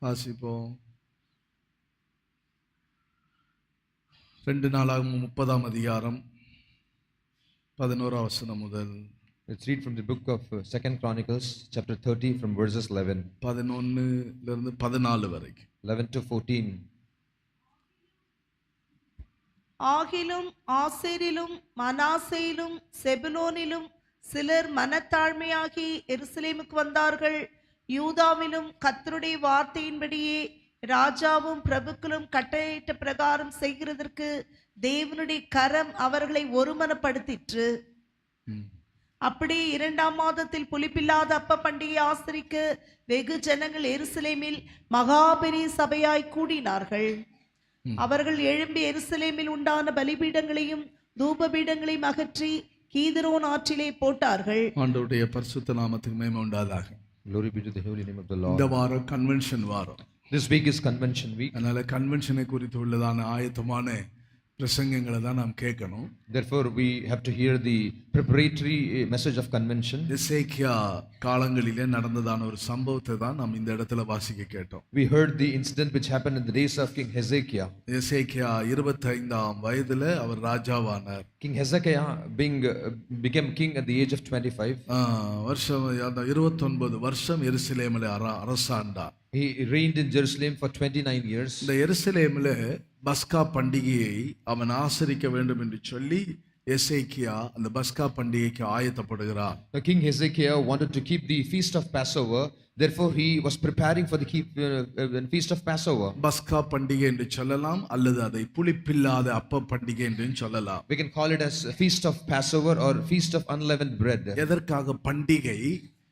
வாசிப்போம். 2 நாளாகமம் 30ஆம் அதிகாரம் 11ஆம் வசனம் முதல். Let's read from the book of 2 Chronicles chapter 30 from verses 11. 11 இருந்து 14 வரைக்கும். 11 to 14. ஆகிலும் ஆசேரிலும் மனாசேயிலும் செபுலோனிலும் சிலர் மனத்தாழ்மையாகி எருசலேமுக்கு வந்தார்கள். யூதாவிலும் கர்த்தருடைய வார்த்தையின்படியே ராஜாவும் பிரபுக்களும் கட்டளையிட்ட பிரகாரம் செய்கிறதற்கு தேவனுடைய கரம் அவர்களை ஒருமனப்படுத்திற்று. அப்படி 2ஆம் மாதத்தில் புளிப்பில்லாத அப்ப பண்டிகை ஆசரிக்க வெகு ஜனங்கள் எருசலேமில் மகாபெரிய சபையாய் கூடினார்கள். அவர்கள் எழும்பி எருசலேமில் உண்டான பலிபீடங்களையும் தூபபீடங்களையும் அகற்றி கீதரோன் ஆற்றிலே போட்டார்கள். ஆண்டவருடைய பரிசுத்த நாமத்துக்கு மகிமை உண்டாதாக. Glory be to the holy name of the Lord. இந்த வாரம் கன்வென்ஷன் வாரம். This week is convention week. அதனால கன்வென்ஷனை குறித்து உள்ளதான ஆயத்தமான பிரசங்கங்களை தான் நாம் கேட்கணும். Therefore we have to hear the preparatory message of convention. எசேக்கியா காலங்களிலே நடந்ததான ஒரு சம்பவத்தை தான் நாம் இந்த இடத்துல வாசிக்க கேட்டோம். We heard the incident which happened in the days of King Hezekiah. எசேக்கியா 25ஆம் வயதிலே அவர் ராஜாவானார். King Hezekiah became king at the age of 25. வருஷம் 29 வருஷம் எருசலேமிலே அரசாண்டார். He reigned in Jerusalem for 29 years. இந்த எருசலேமிலே பஸ்கா பண்டிகையை அவன் ஆசரிக்க வேண்டும் என்று சொல்லி எசேக்கியா அந்த பஸ்கா பண்டிகைக்கு ஆயத்தப்படுகிறார். King Hezekiah wanted to keep the feast of Passover. Therefore he was preparing for the feast of Passover. பஸ்கா பண்டிகை என்று சொல்லலாம் அல்லது அதை புளிப்பில்லாத அப்ப பண்டிகை என்று சொல்லலாம். We can call it as feast of Passover or feast of unleavened bread. எதற்காக பண்டிகை?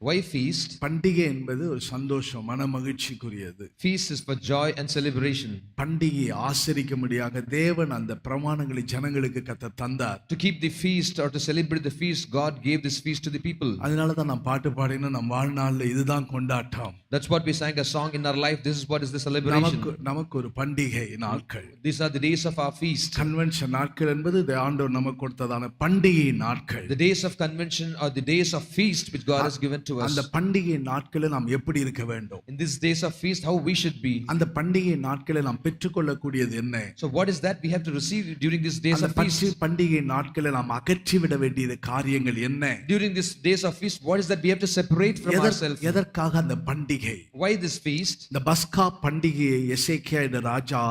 Why feast? பண்டிகை என்பது ஒரு சந்தோஷம், மன மகிழ்ச்சிக்குரியது. Feast is for joy and celebration. பண்டிகையை ஆசரிக்கும்படியாக தேவன் அந்த பிரமாணங்களை ஜனங்களுக்கு கர்த்தர் தந்தார். To keep the feast or to celebrate the feast, God gave this feast to the people. அதனால தான் நாம் பாட்டு பாடினோம், நம் வாழ்நாள்ல இதுதான் கொண்டாட்டம். That's what we sang a song in our life. This is what is the celebration. நமக்கு ஒரு பண்டிகை நாட்கள். These are the days of our feast. Convention நாட்கள் என்பது ஆண்டவர் நமக்கு கொடுத்ததான பண்டிகை நாட்கள். The days of convention are the days of feast which God has given to us. அந்த பண்டிகை நாட்களில் நாம் எப்படி இருக்க வேண்டும்? In these days of feast, how we should be. அந்த பண்டிகை நாட்களில் நாம் பெற்றுக்கொள்ளக்கூடியது என்ன? So what is that we have to receive during these days of feast? அந்த பண்டிகை நாட்களில் நாம் அகற்றி விட வேண்டிய காரியங்கள் என்ன? During these days of feast, what is that we have to separate from ourselves? எதற்காக அந்த பண்டிகை? Why this feast? இந்த பஸ்கா பண்டிகையை எசேக்கியா என்ற ராஜா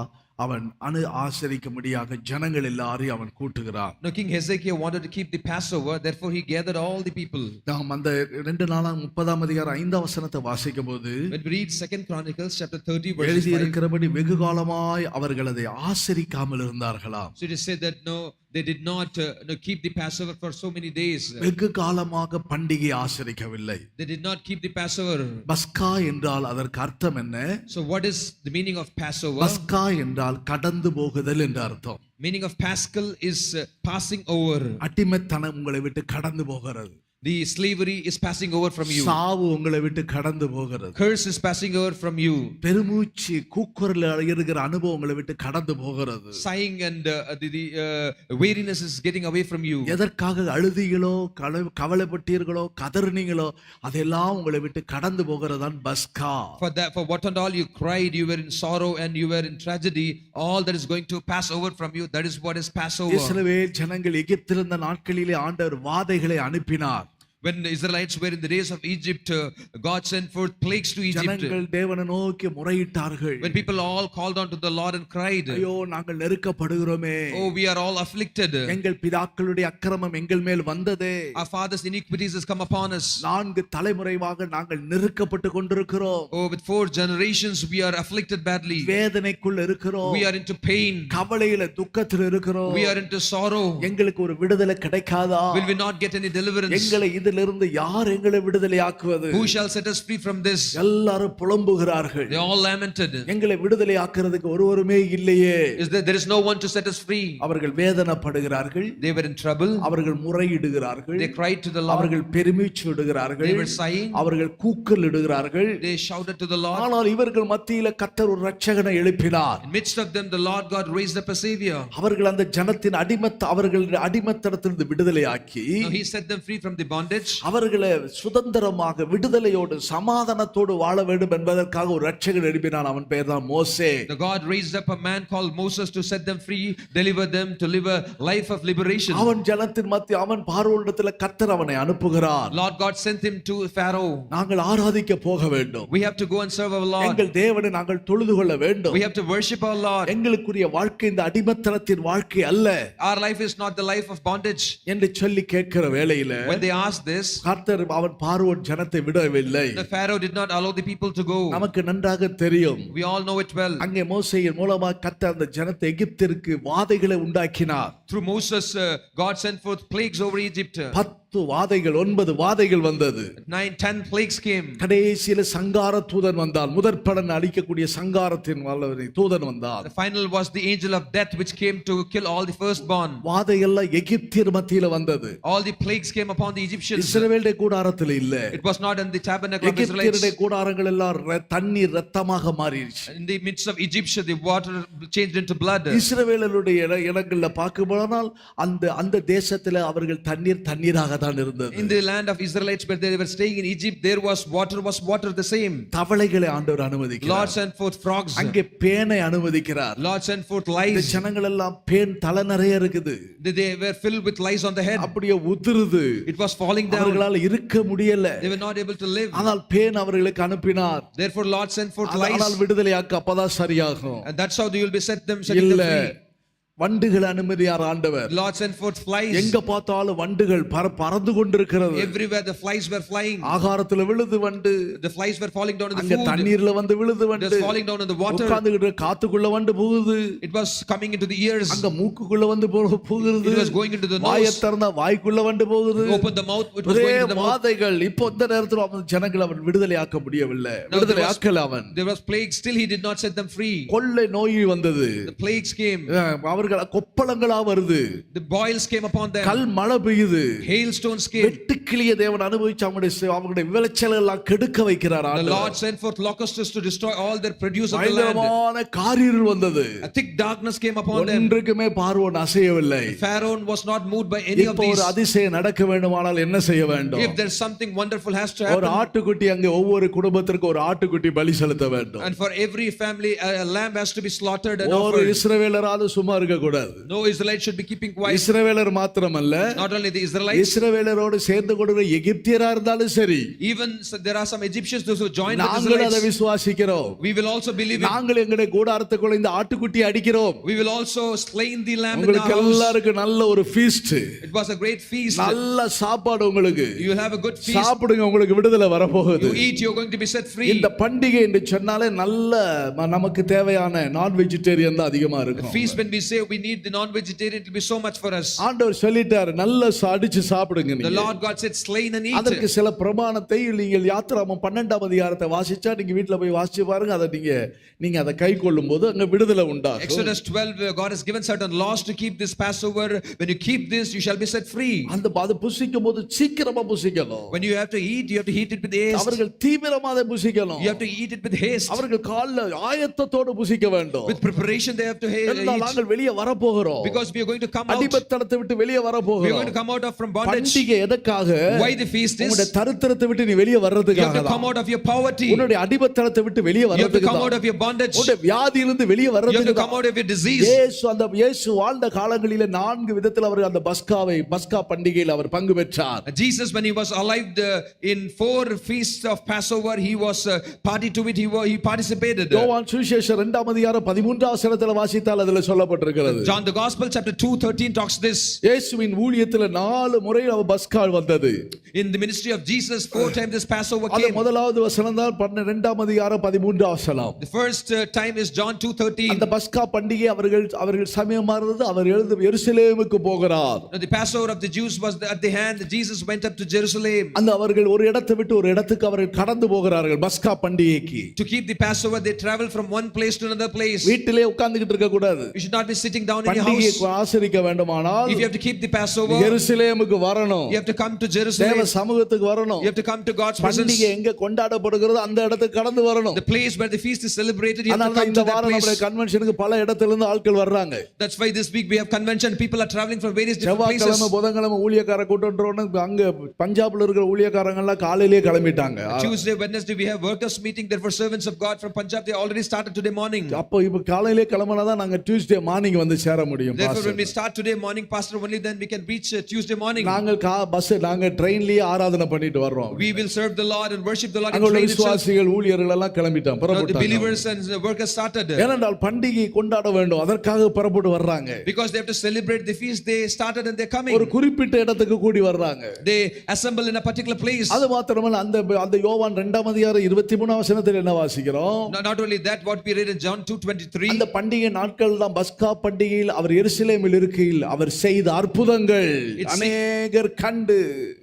அவன் ஆசரிக்கும்படியாக ஜனங்கள் எல்லாரையும் அவன் கூட்டுகிறான். Now King Hezekiah wanted to keep the Passover, therefore he gathered all the people. நாம் அந்த 2 நாளாகமம் 30ஆம் அதிகாரம் 5ஆம் வசனத்தை வாசிக்கும்போது when we read 2 Chronicles chapter 30 verse 5, எழுதி இருக்கிறபடி வெகு காலமாய் அவர்கள் அதை ஆசரிக்காமல் இருந்தார்களாம். So it is said that no, they did not keep the Passover for so many days. வெகு காலமாக பண்டிகை ஆசரிக்கவில்லை. They did not keep the Passover. பஸ்கா என்றால் அதற்கு அர்த்தம் என்ன? So what is the meaning of Passover? பஸ்கா என்றால் கடந்து போகுதல் என்று அர்த்தம். Meaning of Paschal is passing over. அடிமைத்தனம் உங்களை விட்டு கடந்து போகிறது. The slavery is passing over from you. சாவு உங்களை விட்டு கடந்து போகிறது. Curse is passing over from you. பெருமூச்சு கூக்குரல் இருக்கிற அனுபவம் உங்களை விட்டு கடந்து போகிறது. Sighing and the weariness is getting away from you. எதற்காக அழுதீங்களோ, கவலைப்பட்டீர்களோ, கதறினீங்களோ அதெல்லாம் உங்களை விட்டு கடந்து போகிறதான் பஸ்கா. For what and all you cried, you were in sorrow and you were in tragedy, all that is going to pass over from you, that is what is Passover. இஸ்ரவேல் ஜனங்கள் எகிப்திலிருந்த நாட்களிலே ஆண்டவர் வாதைகளை அனுப்பினார். When the Israelites were in the days of Egypt, God sent forth plagues to Egypt. ஜனங்கள் தேவனை நோக்கி முறையிட்டார்கள். When people all called on to the Lord and cried, ஐயோ நாங்கள் நெருக்கப்படுகிறோமே, oh we are all afflicted, எங்கள் பிதாக்களுடைய அக்கிரமம் எங்கள் மேல் வந்ததே, our fathers' iniquities has come upon us, 4 தலைமுறையாக நாங்கள் நெருக்கப்பட்டு கொண்டிருக்கிறோம், oh with 4 generations we are afflicted badly, வேதனைக்குள்ள இருக்கிறோம், we are into pain, கவலையில துக்கத்தில் இருக்கிறோம், we are into sorrow, எங்களுக்கு ஒரு விடுதலை கிடைக்காதா? will we not get any deliverance? எங்களை இதிலிருந்து யார் எங்களை விடுதலையாக்குவது? Who shall set us free from this? எல்லாரும் புலம்புகிறார்கள். They all lamented. எங்களை விடுதலையாக்குறதுக்கு ஒருவருமே இல்லையே. There is no one to set us free. அவர்கள் வேதனைப்படுகிறார்கள். They were in trouble. அவர்கள் முறையிடுகிறார்கள். They cried to the Lord. அவர்கள் பெருமூச்சு விடுகிறார்கள். They were sighing. அவர்கள் கூக்குரல் இடுகிறார்கள். They shouted to the Lord. ஆனால் இவர்கள் மத்தியில கர்த்தர் ஒரு இரட்சகனை எழுப்பினார். In midst of them the Lord God raised up a savior. அவர்கள் அந்த ஜனத்தின் அவர்கள் அடிமைத்தனத்திலிருந்து விடுதலையாக்கி He set them free from the bondage. bondage. அவர்களை சுதந்திரமாக விடுதலையோடு சமாதானத்தோடு வாழ வேண்டும் என்பதற்காக ஒரு இரட்சகர் எழுப்பினான். அவன் பெயர் தான் மோசே. The God raised up a man called Moses to set them free, deliver them, to live a life of liberation. அவன் ஜனத்தின் மத்தியில் அவன் பார்வோனிடத்தில் கர்த்தர் அவனை அனுப்புகிறார். Lord God sent him to Pharaoh. நாங்கள் ஆராதிக்க போக வேண்டும். We have to go and serve our Lord. எங்கள் தேவனை நாங்கள் தொழுது கொள்ள வேண்டும். We have to worship our Lord. எங்களுக்குரிய வாழ்க்கை இந்த அடிமைத்தனத்தின் வாழ்க்கை அல்ல Our life is not the life of bondage. என்று சொல்லி கேட்கிற வேளையில When they asked this, கர்த்தர் அவன் பார்வோன் ஜனத்தை விடவில்லை. the Pharaoh did not allow the people to go. நமக்கு நன்றாக தெரியும். We all know it well. அங்கே மோசேயின் மூலமாக கர்த்தர் அந்த ஜனத்தை எகிப்திற்கு வாதைகளை உண்டாக்கினார். Through Moses, God sent forth plagues over Egypt. 10 வாதைகள் 9 வாதைகள் வந்தது. 9-10 plagues came. கடைசியில சங்கார தூதன் வந்தார். முதற்பலன் அளிக்கக்கூடிய சங்காரத்தின் தூதன் வந்தார். The final was the angel of death which came to kill all the firstborn. வாதையெல்லாம் எகிப்தியர் மத்தியில வந்தது. All the plagues came upon the Egyptians. இஸ்ரவேலுடைய கூடாரத்தில் இல்ல. It was not in the tabernacle of Israelites. எகிப்தியருடைய கூடாரங்கள் எல்லாம் தண்ணீர் இரத்தமாக மாறிடுச்சு. In the midst of Egypt, the water changed into blood. இஸ்ரவேலருடைய இடங்கள்ல பார்க்கும்போனால் அந்த தேசத்துல அவர்கள் தண்ணீராக தான் இருந்தது. In the land of Israelites where they were staying in Egypt, there was water the same. தவளைகளை ஆண்டவர் அனுமதிக்கிறார். Lord sent forth frogs. அங்கே பேனை அனுமதிக்கிறார். Lord sent forth இந்த lice. ஜனங்கள் எல்லாம் பேன் தலை நிறைய இருக்குது. They were filled with lice on the head. அப்படியே உதிருது. It was falling down. அவர்களால் இருக்க முடியல. They were not able to live. ஆனால் பேன் அவர்களுக்கு அனுப்பினார். Therefore Lord sent forth lice. ஆனால் விடுதலையாக்க அப்பதான் சரியாகும். And that's how they will be setting them free. வண்டுகள் அனுமதியார் ஆண்டவர். Lord sent forth flies. எங்க பார்த்தாலும் வண்டுகள் பறந்து கொண்டிருக்கிறது. Everywhere the flies were flying. ஆகாரத்துல விழுது வண்டு. The flies were falling down in the அங்க food. தண்ணீர்ல வந்து விழுது வண்டு. Just falling down in the water. உட்கார்ந்துகிட்டு காத்துக்குள்ள வண்டு போகுது. It was coming into the ears. அங்க மூக்குக்குள்ள வந்து போகுது. It was going into the nose. வாயை திறந்தா வாய்க்குள்ள வண்டு போகுது. Open the mouth, it was going into the mouth. வாதைகள். இப்போ இந்த நேரத்துல அவன் ஜனங்களை அவன் விடுதலையாக்க முடியவில்லை. விடுதலையாக்கல அவன். There was plague, still he did not set them free. கொள்ளை நோய் வந்தது. The plagues came. அவர்கள் கொப்பளங்களா வருது. The boils came upon them. கல் மழை பெய்யுது. Hailstones came. வெட்டுக்கிளிய தேவன் அனுபவிச்சு அவங்களுடைய விளைச்சல் எல்லாம் கெடுக்க வைக்கிறார். The Lord sent forth locusts to destroy all their produce of the land. பயங்கரமான காரிருள் வந்தது. A thick darkness came upon them. ஒன்றுக்குமே பார்வோன் அசையவில்லை. Pharaoh was not moved by any of these. ஒரு அதிசயம் நடக்க வேண்டுமானால் என்ன செய்ய வேண்டும்? If there's something wonderful has to happen. ஒரு ஆட்டுக்குட்டி அங்கே ஒவ்வொரு குடும்பத்திற்கு ஒரு ஆட்டுக்குட்டி பலி செலுத்த வேண்டும். And for every family a lamb has to be slaughtered and ஒரு offered. இஸ்ரவேலராவது சும்மா இருக்க கூடாது. No Israelite should be keeping quiet. இஸ்ரவேலர் மாத்திரமல்ல, Not only the Israelites, இஸ்ரவேலரோடு சேர்ந்து கொள்கிற எகிப்தியரா இருந்தாலும் சரி, even there are some Egyptians those who join with நாங்கள் அதை Israelites. விசுவாசிக்கிறோம். We will also believe it. நாங்கள் எங்களுடைய கூடாரத்துக்குள்ள இந்த ஆட்டுக்குட்டியை அடிக்கிறோம். We will also slain the lamb in our உங்களுக்கு house. எல்லாருக்கும் நல்ல ஒரு feast. It was a great feast. நல்ல சாப்பாடு உங்களுக்கு. You will have a good feast. சாப்பிடுங்க, உங்களுக்கு விடுதலை வரப்போகுது. You eat, you're going to be set free. இந்த பண்டிகை என்று சொன்னாலே நல்ல நமக்கு தேவையான நான் வெஜிடேரியன் தான் அதிகமா இருக்கும். Feast, when we say we need the non-vegetarian, it will be so much for us. ஆண்டவர் சொல்லிட்டார், நல்ல அடிச்சு சாப்பிடுங்க The நீங்க. Lord God said slain and eat. அதற்கு சில பிரமாணத்தை நீங்கள் யாத்திராகமம் 12ஆம் அதிகாரத்தை வாசிச்சா நீங்க வீட்ல போய் வாசிச்சு பாருங்க. அதை நீங்க அதை கை கொள்ளும்போது அங்க விடுதலை உண்டாகும். Exodus 12, God has given certain laws to keep this Passover. When you keep this, you shall be set free. அந்த அது புசிக்கும்போது சீக்கிரமா புசிக்கணும். When you have to eat, you have to eat it with haste. அவர்கள் தீவிரமா அதை புசிக்கணும். You have to eat it with haste. அவர்கள் கால்ல ஆயத்தத்தோடு புசிக்க வேண்டும். With preparation they have to eat. நாங்கள் வெளியே வர போகிறோம். Because we are going to come out. அடிமைத்தனத்தை விட்டு வெளியே வர We are போகிறோம். going to come out from bondage. பண்டிகை எதற்காக? Why the feast is? உன்னுடைய தரித்திரத்தை விட்டு நீ வெளியே You have வர்றதுக்காக to come out of your poverty. உன்னுடைய அடிமைத்தனத்தை விட்டு வெளியே You have to வர்றதுக்கு come out of your bondage. உன்னுடைய வியாதியிலிருந்து வெளியே You have to வர்றதுக்கு come out of your disease. இயேசு வாழ்ந்த காலங்களிலே 4 விதத்தில் அவர் அந்த பஸ்கா பண்டிகையில் அவர் பங்கு பெற்றார். Jesus, when he was alive in 4 feasts of Passover, he was party to it. He participated. யோவான் சுவிசேஷம் 2ஆம் அதிகாரம் 13ஆம் வசனத்தில் வாசித்தால் அதில் சொல்லப்பட்டிருக்கிறது. John the Gospel chapter 2:13 talks this. இயேசுவின் ஊழியத்தில் 4 முறை அவர் பஸ்கா வந்தது. In the ministry of Jesus 4 times this Passover அது came. முதலாவது வசனம் தான் 12ஆம் அதிகாரம் 13ஆம் வசனம். The first time is John 2:13. அந்த பஸ்கா பண்டிகை அவர்கள் சமயமா இருந்தது. அவர் எருசலேமுக்கு போகிறார். The Passover of the Jews was at the hand. Jesus went up to Jerusalem. அந்த அவர்கள் ஒரு இடத்தை விட்டு ஒரு இடத்துக்கு அவர்கள் கடந்து போகிறார்கள் பஸ்கா பண்டிகைக்கு. To keep the Passover, they travel from one place to another place. வீட்டிலே உட்கார்ந்துகிட்டு இருக்க கூடாது. You should not be sitting sitting down in your பண்டிகையை house, ஆசரிக்க வேண்டுமானால் if you have to keep the Passover, எருசலேமுக்கு வரணும், you have to come to தேவ Jerusalem, சமூகத்துக்கு வரணும். you have to come to God's presence. பண்டிகை எங்க கொண்டாடப்படுகிறதோ அந்த இடத்துக்கு கடந்து வரணும். The place where the feast is celebrated, you have to அதனால come இந்த to that வாரம் நம்முடைய place. கன்வென்ஷனுக்கு பல இடத்துல இருந்து ஆட்கள் வர்றாங்க. That's why this week we have convention. People are traveling from various different செவ்வாய்க்கிழமை places. புதன்கிழமை ஊழியக்கார கூட்டம்ன்றோன்னு அங்க பஞ்சாப்ல இருக்கிற ஊழியக்காரங்க எல்லாம் காலையிலேயே கிளம்பிட்டாங்க. Tuesday, Wednesday we have workers meeting. Therefore servants of God from Punjab, they already started today morning. அப்போ இப்ப காலையிலேயே கிளம்பினாதான் நாங்க டியூஸ்டே மார்னிங் வந்து சேர முடியும். Therefore when we start today morning, pastor, only then we can reach Tuesday morning. நாங்க ட்ரெயின்லயே ஆராதனை பண்ணிட்டு வர்றோம். We will serve the Lord and worship the Lord in அங்க train itself. விசுவாசிகள் ஊழியர்கள் எல்லாம் கிளம்பிட்டாங்க, Now the புறப்பட்டாங்க. believers and the workers started. ஏனென்றால் பண்டிகை கொண்டாட வேண்டும், அதற்காக புறப்பட்டு வர்றாங்க. Because they have to celebrate the feast, they started and they're coming. ஒரு குறிப்பிட்ட இடத்துக்கு கூடி வர்றாங்க. They assemble in a particular place. அது மாத்திரமல்ல, அந்த யோவான் 2ஆம் அதிகாரம் 23ஆம் வசனத்தில் என்ன வாசிக்கிறோம்? Not only that, what we read in John 2:23. அந்த பண்டிகை நாட்கள் தான் பஸ்கா பண்டிகையில் அவர் எருசலேமில் இருக்கையில் அவர் செய்த அற்புதங்கள் அநேகர் கண்டு.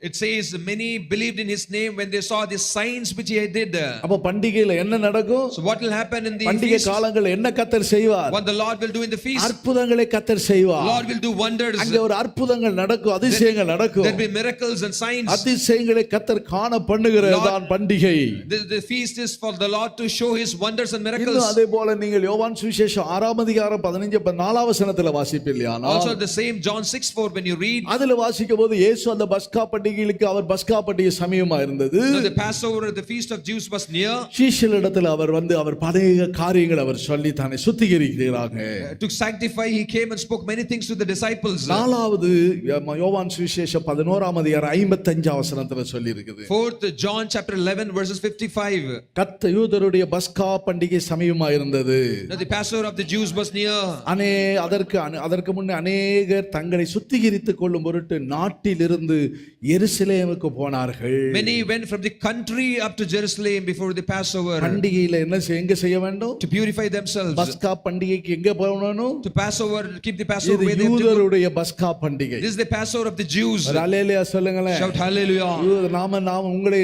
It says many believed in his name when they saw the signs which he did. அப்ப பண்டிகையில என்ன நடக்கும்? So what will happen in the பண்டிகை feast? காலங்கள் என்ன கர்த்தர் செய்வார்? What the Lord will do in the feast? அற்புதங்களை கர்த்தர் செய்வார். Lord will do wonders. அங்க ஒரு அற்புதங்கள் நடக்கும், அதிசயங்கள் நடக்கும். There will be miracles and signs. அதிசயங்களை கர்த்தர் காண பண்ணுகிறதுதான் பண்டிகை. The feast is for the Lord to show his wonders and miracles. இன்னும் அதே போல நீங்கள் யோவான் சுவிசேஷம் 6ஆம் அதிகாரம் 15-4 வசனத்துல வாசிப்பீர்களானால், Also the same John 6:4 when you read, அதுல வாசிக்கும்போது இயேசு அந்த பஸ்கா பண்டிகைக்கு அவர் பஸ்கா பண்டிகை சமயமா இருந்தது. now the Passover, the feast of Jews was near. சீஷர்களிடத்தில் அவர் வந்து அவர் பல காரியங்கள் அவர் சொல்லி தானே சுத்திகரிக்கிறாங்க. To sanctify, he came and spoke many things to the disciples. நாலாவது யோவான் சுவிசேஷம் 11ஆம் அதிகாரம் 55ஆம் வசனத்துல சொல்லி இருக்குது. Fourth John chapter 11 verses 55. கர்த்தர் யூதருடைய பஸ்கா பண்டிகை சமயமா இருந்தது. Now the Passover of the Jews was near. அதற்கு முன்னே அநேகர் தங்களை சுத்திகரித்துக் கொள்ளும் பொருட்டு நாட்டிலிருந்து எருசலேமுக்கு போனார்கள். Many went from the country up to Jerusalem before the Passover. பண்டிகையில எங்க செய்ய வேண்டும்? To purify themselves. பஸ்கா பண்டிகைக்கு எங்க போகணும்? To Passover, keep the Passover இது where they have to go. யூதருடைய பஸ்கா பண்டிகை. This is the Passover of the Jews. ஹல்லேலூயா சொல்லுங்களேன். Shout hallelujah. நாம உங்களை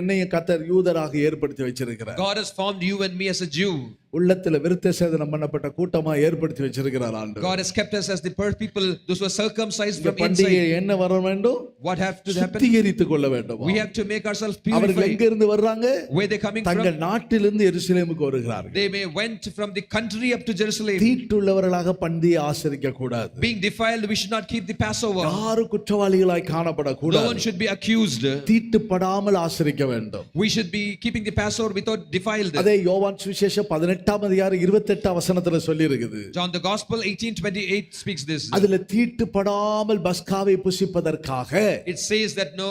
என்னையும் கர்த்தர் யூதராக ஏற்படுத்தி வச்சிருக்கிறார். God has formed you and me as a Jew. உள்ளத்துல விருத்த சேதனம் பண்ணப்பட்ட கூட்டமா ஏற்படுத்தி வச்சிருக்கிறார் ஆண்டவர். God has kept us as the people, those who are circumcised from பண்டிகை inside. என்ன வர வேண்டும்? What have to happen? சுத்திகரித்துக் கொள்ள வேண்டும். We have to make ourselves அவர்கள் purified. எங்க இருந்து வர்றாங்க? Where they coming தங்கள் from? நாட்டிலிருந்து எருசலேமுக்கு வருகிறார்கள். They may went from the country up to Jerusalem. தீட்டுள்ளவர்களாக பண்டிகையை ஆசரிக்க கூடாது. Being defiled, we should not keep the Passover. யாரும் குற்றவாளிகளாய் காணப்பட No கூடாது. one should be accused. தீட்டுப்படாமல் ஆசரிக்க வேண்டும். We should be keeping the Passover without defiled. அதே யோவான் சுவிசேஷம் 18ஆம் அதிகாரம் 28ஆம் வசனத்துல சொல்லி இருக்குது. John the Gospel 18:28 speaks this. அதுல தீட்டுப்படாமல் பஸ்காவை புசிப்பதற்காக It says that no,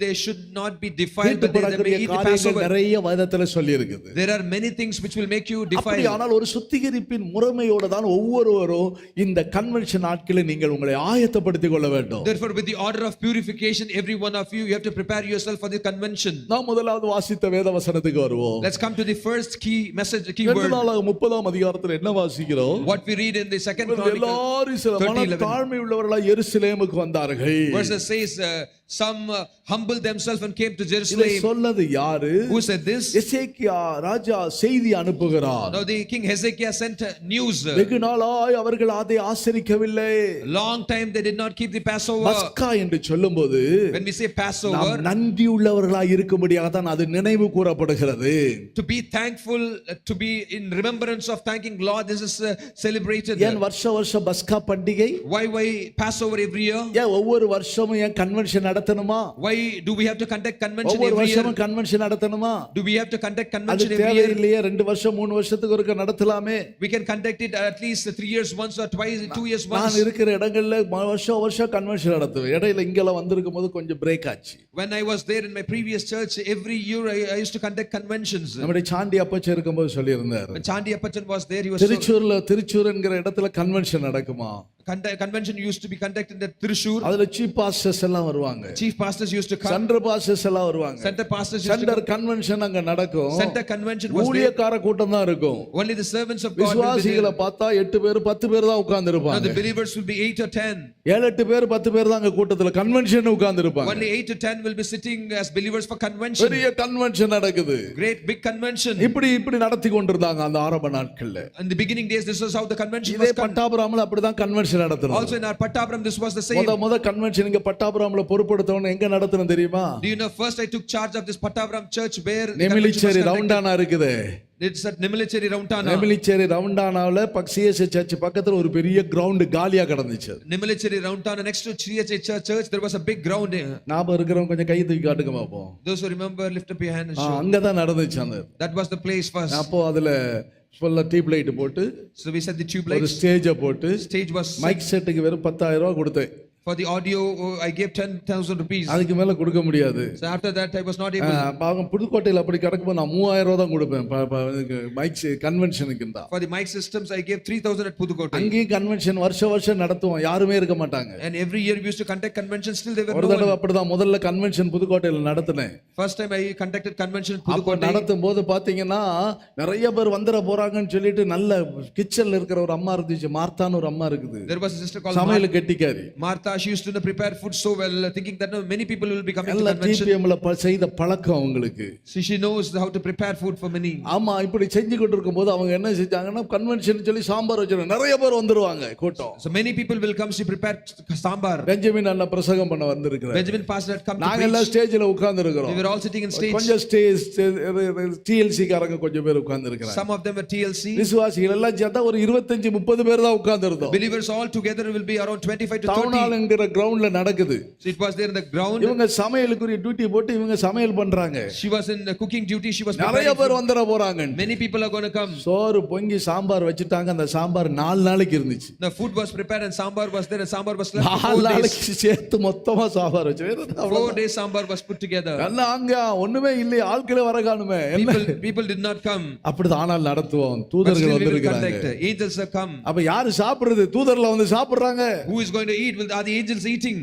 they should not be defiled, but they may eat the காரியங்கள் Passover. நிறைய வேதத்துல சொல்லி இருக்குது. There are many things which will make you defiled. அப்படியானால் ஒரு சுத்திகரிப்பின் முறைமையோட தான் ஒவ்வொருவரும் இந்த கன்வென்ஷன் நாட்களை நீங்கள் உங்களை ஆயத்தப்படுத்திக் கொள்ள வேண்டும். Therefore with the order of purification, every one of you have to prepare yourself for the convention. நாம் முதலாவது வாசித்த வேத வசனத்துக்கு வருவோம். Let's come to the first key message, key word. 30ஆம் அதிகாரத்துல என்ன வாசிக்கிறோம்? What we read in the second Chronicle எல்லாரும் சில மன தாழ்மை உள்ளவர்களாய் எருசலேமுக்கு வந்தார்கள். verses says some humbled themselves and came to இதை Jerusalem. சொன்னது யாரு? Who said this? எசேக்கியா ராஜா செய்தி அனுப்புகிறார். Now the king Hezekiah sent news. வெகு நாளாய் அவர்கள் அதை ஆசரிக்கவில்லை. Long time they did not keep the Passover. பஸ்கா என்று சொல்லும்போது When we say Passover, நாம் நன்றி உள்ளவர்களாய் இருக்கும்படியாக தான் அது நினைவு கூறப்படுகிறது. to be thankful, to be in remembrance of thanking God, this is celebrated. ஏன் வருஷம் பஸ்கா பண்டிகை? Why Passover every year? ஏன் ஒவ்வொரு வருஷமும் ஏன் convention நடத்தணுமா? Why do we have to conduct convention ஒவ்வொரு every year? வருஷமும் convention நடத்தணுமா? Do we have to conduct அது convention every year? தேவையில்லையே, 2 வருஷம் 3 வருஷத்துக்கு ஒருக்க நடத்தலாமே. We can conduct it at least 3 years once or twice, 2 years once. நான் இருக்கிற இடங்கள்ல வருஷம் கன்வென்ஷன் நடத்துவேன். இடையில இங்கெல்லாம் வந்திருக்கும் போது கொஞ்சம் பிரேக் ஆச்சு. When I was there in my previous church, every year I used to conduct conventions. நம்முடைய சாண்டி அப்பச்சர் இருக்கும்போது சொல்லி இருந்தார். When Chandi Appachan was there, he was Thrissur என்கிற இடத்துல கன்வென்ஷன் நடக்குமா? convention used to be conducted at Thrissur. அதுல chief pastors எல்லாம் வருவாங்க, Chief pastors used to come. Centre pastors எல்லாம் வருவாங்க. Center pastors used to centre come. Convention அங்க நடக்கும். Center convention was there. ஊழியக்கார கூட்டம் தான் இருக்கும். Only the servants of God will be விசுவாசிகளை there. பார்த்தா 8 பேர் 10 பேர் தான் உட்கார்ந்து Now இருப்பாங்க. the believers will be 8 or 10. 7-8 பேர் 10 பேர் தான் அங்க கூட்டத்துல கன்வென்ஷன் உட்கார்ந்து இருப்பாங்க. Only 8 to 10 will be sitting as believers for convention. பெரிய கன்வென்ஷன் நடக்குது. Great big convention. இப்படி நடத்தி கொண்டிருந்தாங்க அந்த ஆரம்ப நாட்கள்ல. In the beginning days, this was how the convention இதே was conducted. பட்டாபுராம்ல அப்படிதான் கன்வென்ஷன் நடத்துறாங்க. Also in our Pattabram, this was the same. முத கன்வென்ஷன் இங்க பட்டாபுராம்ல பொறுப்படுத்தவன எங்க நடத்துறோம் தெரியுமா? Do you know, first I took charge of this Pattabram church where the Nemilichery convention was ரவுண்டானா இருக்குது. It's at Nimilicheri Ramtana. Nemilicheri ரவுண்டானாவுல CSI church பக்கத்துல ஒரு பெரிய கிரவுண்ட் காலியா கிடந்துச்சு. Nimilicheri Ramtana, next to CHA church, there was a big ground. ஞாபகம் இருக்கிறவங்க கொஞ்சம் கை தூக்கி காட்டுங்க பாப்போம். Those who remember, lift up your hand and show. அங்கதான் நடந்துச்சு அந்த. That was the place first. அப்போ அதுல ஃபுல்லா டியூப் லைட் போட்டு So we set the tube ஒரு lights. ஸ்டேஜ போட்டு Stage was set. மைக் செட்டுக்கு வெறும் 10,000 ரூபாய் கொடுத்தேன். For the audio, I gave 10,000 rupees. அதுக்கு மேல கொடுக்க முடியாது. So after that, I was not able. அவங்க புதுக்கோட்டையில் அப்படி கிடக்கும்போது நான் 3,000 ரூபாய் தான் கொடுப்பேன் மைக் கன்வென்ஷனுக்கு தான். For the mic systems, I gave 3,000 at Pudukkottai. அங்கேயும் கன்வென்ஷன் வருஷம் நடத்துவோம், யாருமே இருக்க மாட்டாங்க. And every year we used to conduct conventions, still there were ஒரு no தடவை one. அப்படிதான் முதல்ல கன்வென்ஷன் புதுக்கோட்டையில் நடத்தினேன். First time I conducted convention in அப்ப Pudukkottai. நடத்தும் போது பாத்தீங்கன்னா நிறைய பேர் வந்துட போறாங்கன்னு சொல்லிட்டு நல்ல கிச்சன்ல இருக்கிற ஒரு அம்மா இருந்துச்சு, மார்த்தான்னு ஒரு அம்மா இருக்குது. There was a sister called சமையல் கெட்டிக்காரி. Martha. She used to prepare food so well, thinking that no, many people will be coming to எல்லா convention. டிபிஎம்ல செய்த பழக்கம் அவங்களுக்கு. So she knows how to prepare food for many. ஆமா, இப்படி செஞ்சு கொண்டு இருக்கும்போது அவங்க என்ன செஞ்சாங்கன்னா கன்வென்ஷன் சொல்லி சாம்பார் வச்சிருக்காங்க, நிறைய பேர் வந்துருவாங்க கூட்டம். So many people will come. She prepared sambar. Benjamin அண்ணா பிரசங்கம் பண்ண வந்திருக்கிறார். Benjamin pastor had come to நாங்க எல்லாம் preach. ஸ்டேஜ்ல உட்கார்ந்து இருக்கிறோம். We were all sitting in stage. கொஞ்சம் டிஎல்சி காரங்க கொஞ்சம் பேர் உட்கார்ந்து இருக்கிறாங்க. Some of them were TLC. விசுவாசிகள் எல்லாம் சேர்த்தா ஒரு 25-30 பேர் தான் உட்கார்ந்து இருந்தோம். Believers all together will be around 25 to 30. Down என்கிற கிரவுண்ட்ல நடக்குது. So it was there in the ground. இவங்க சமையலுக்குரிய டியூட்டி போட்டு இவங்க சமையல் பண்றாங்க. She was in the cooking duty. She was நிறைய preparing பேர் food. வந்துற போறாங்க. Many people are going to come. சோறு பொங்கி சாம்பார் வச்சிட்டாங்க. அந்த சாம்பார் 4 நாளைக்கு இருந்துச்சு. The food was prepared and sambar was there and sambar was left for 4 4 days. நாளைக்கு சேர்த்து மொத்தமா சாம்பார் வச்சு 4 days sambar was put together. எல்லாம் அங்க ஒண்ணுமே இல்லை, ஆட்களே வர காணுமே. People did not come. அப்படிதான் ஆனால் நடத்துவோம். But தூதர்கள் still we will வந்திருக்காங்க. conduct. Angels have come. அப்ப யாரு சாப்பிடுறது? தூதர்ல வந்து சாப்பிடுறாங்க. Who is going to eat? Are the angels eating?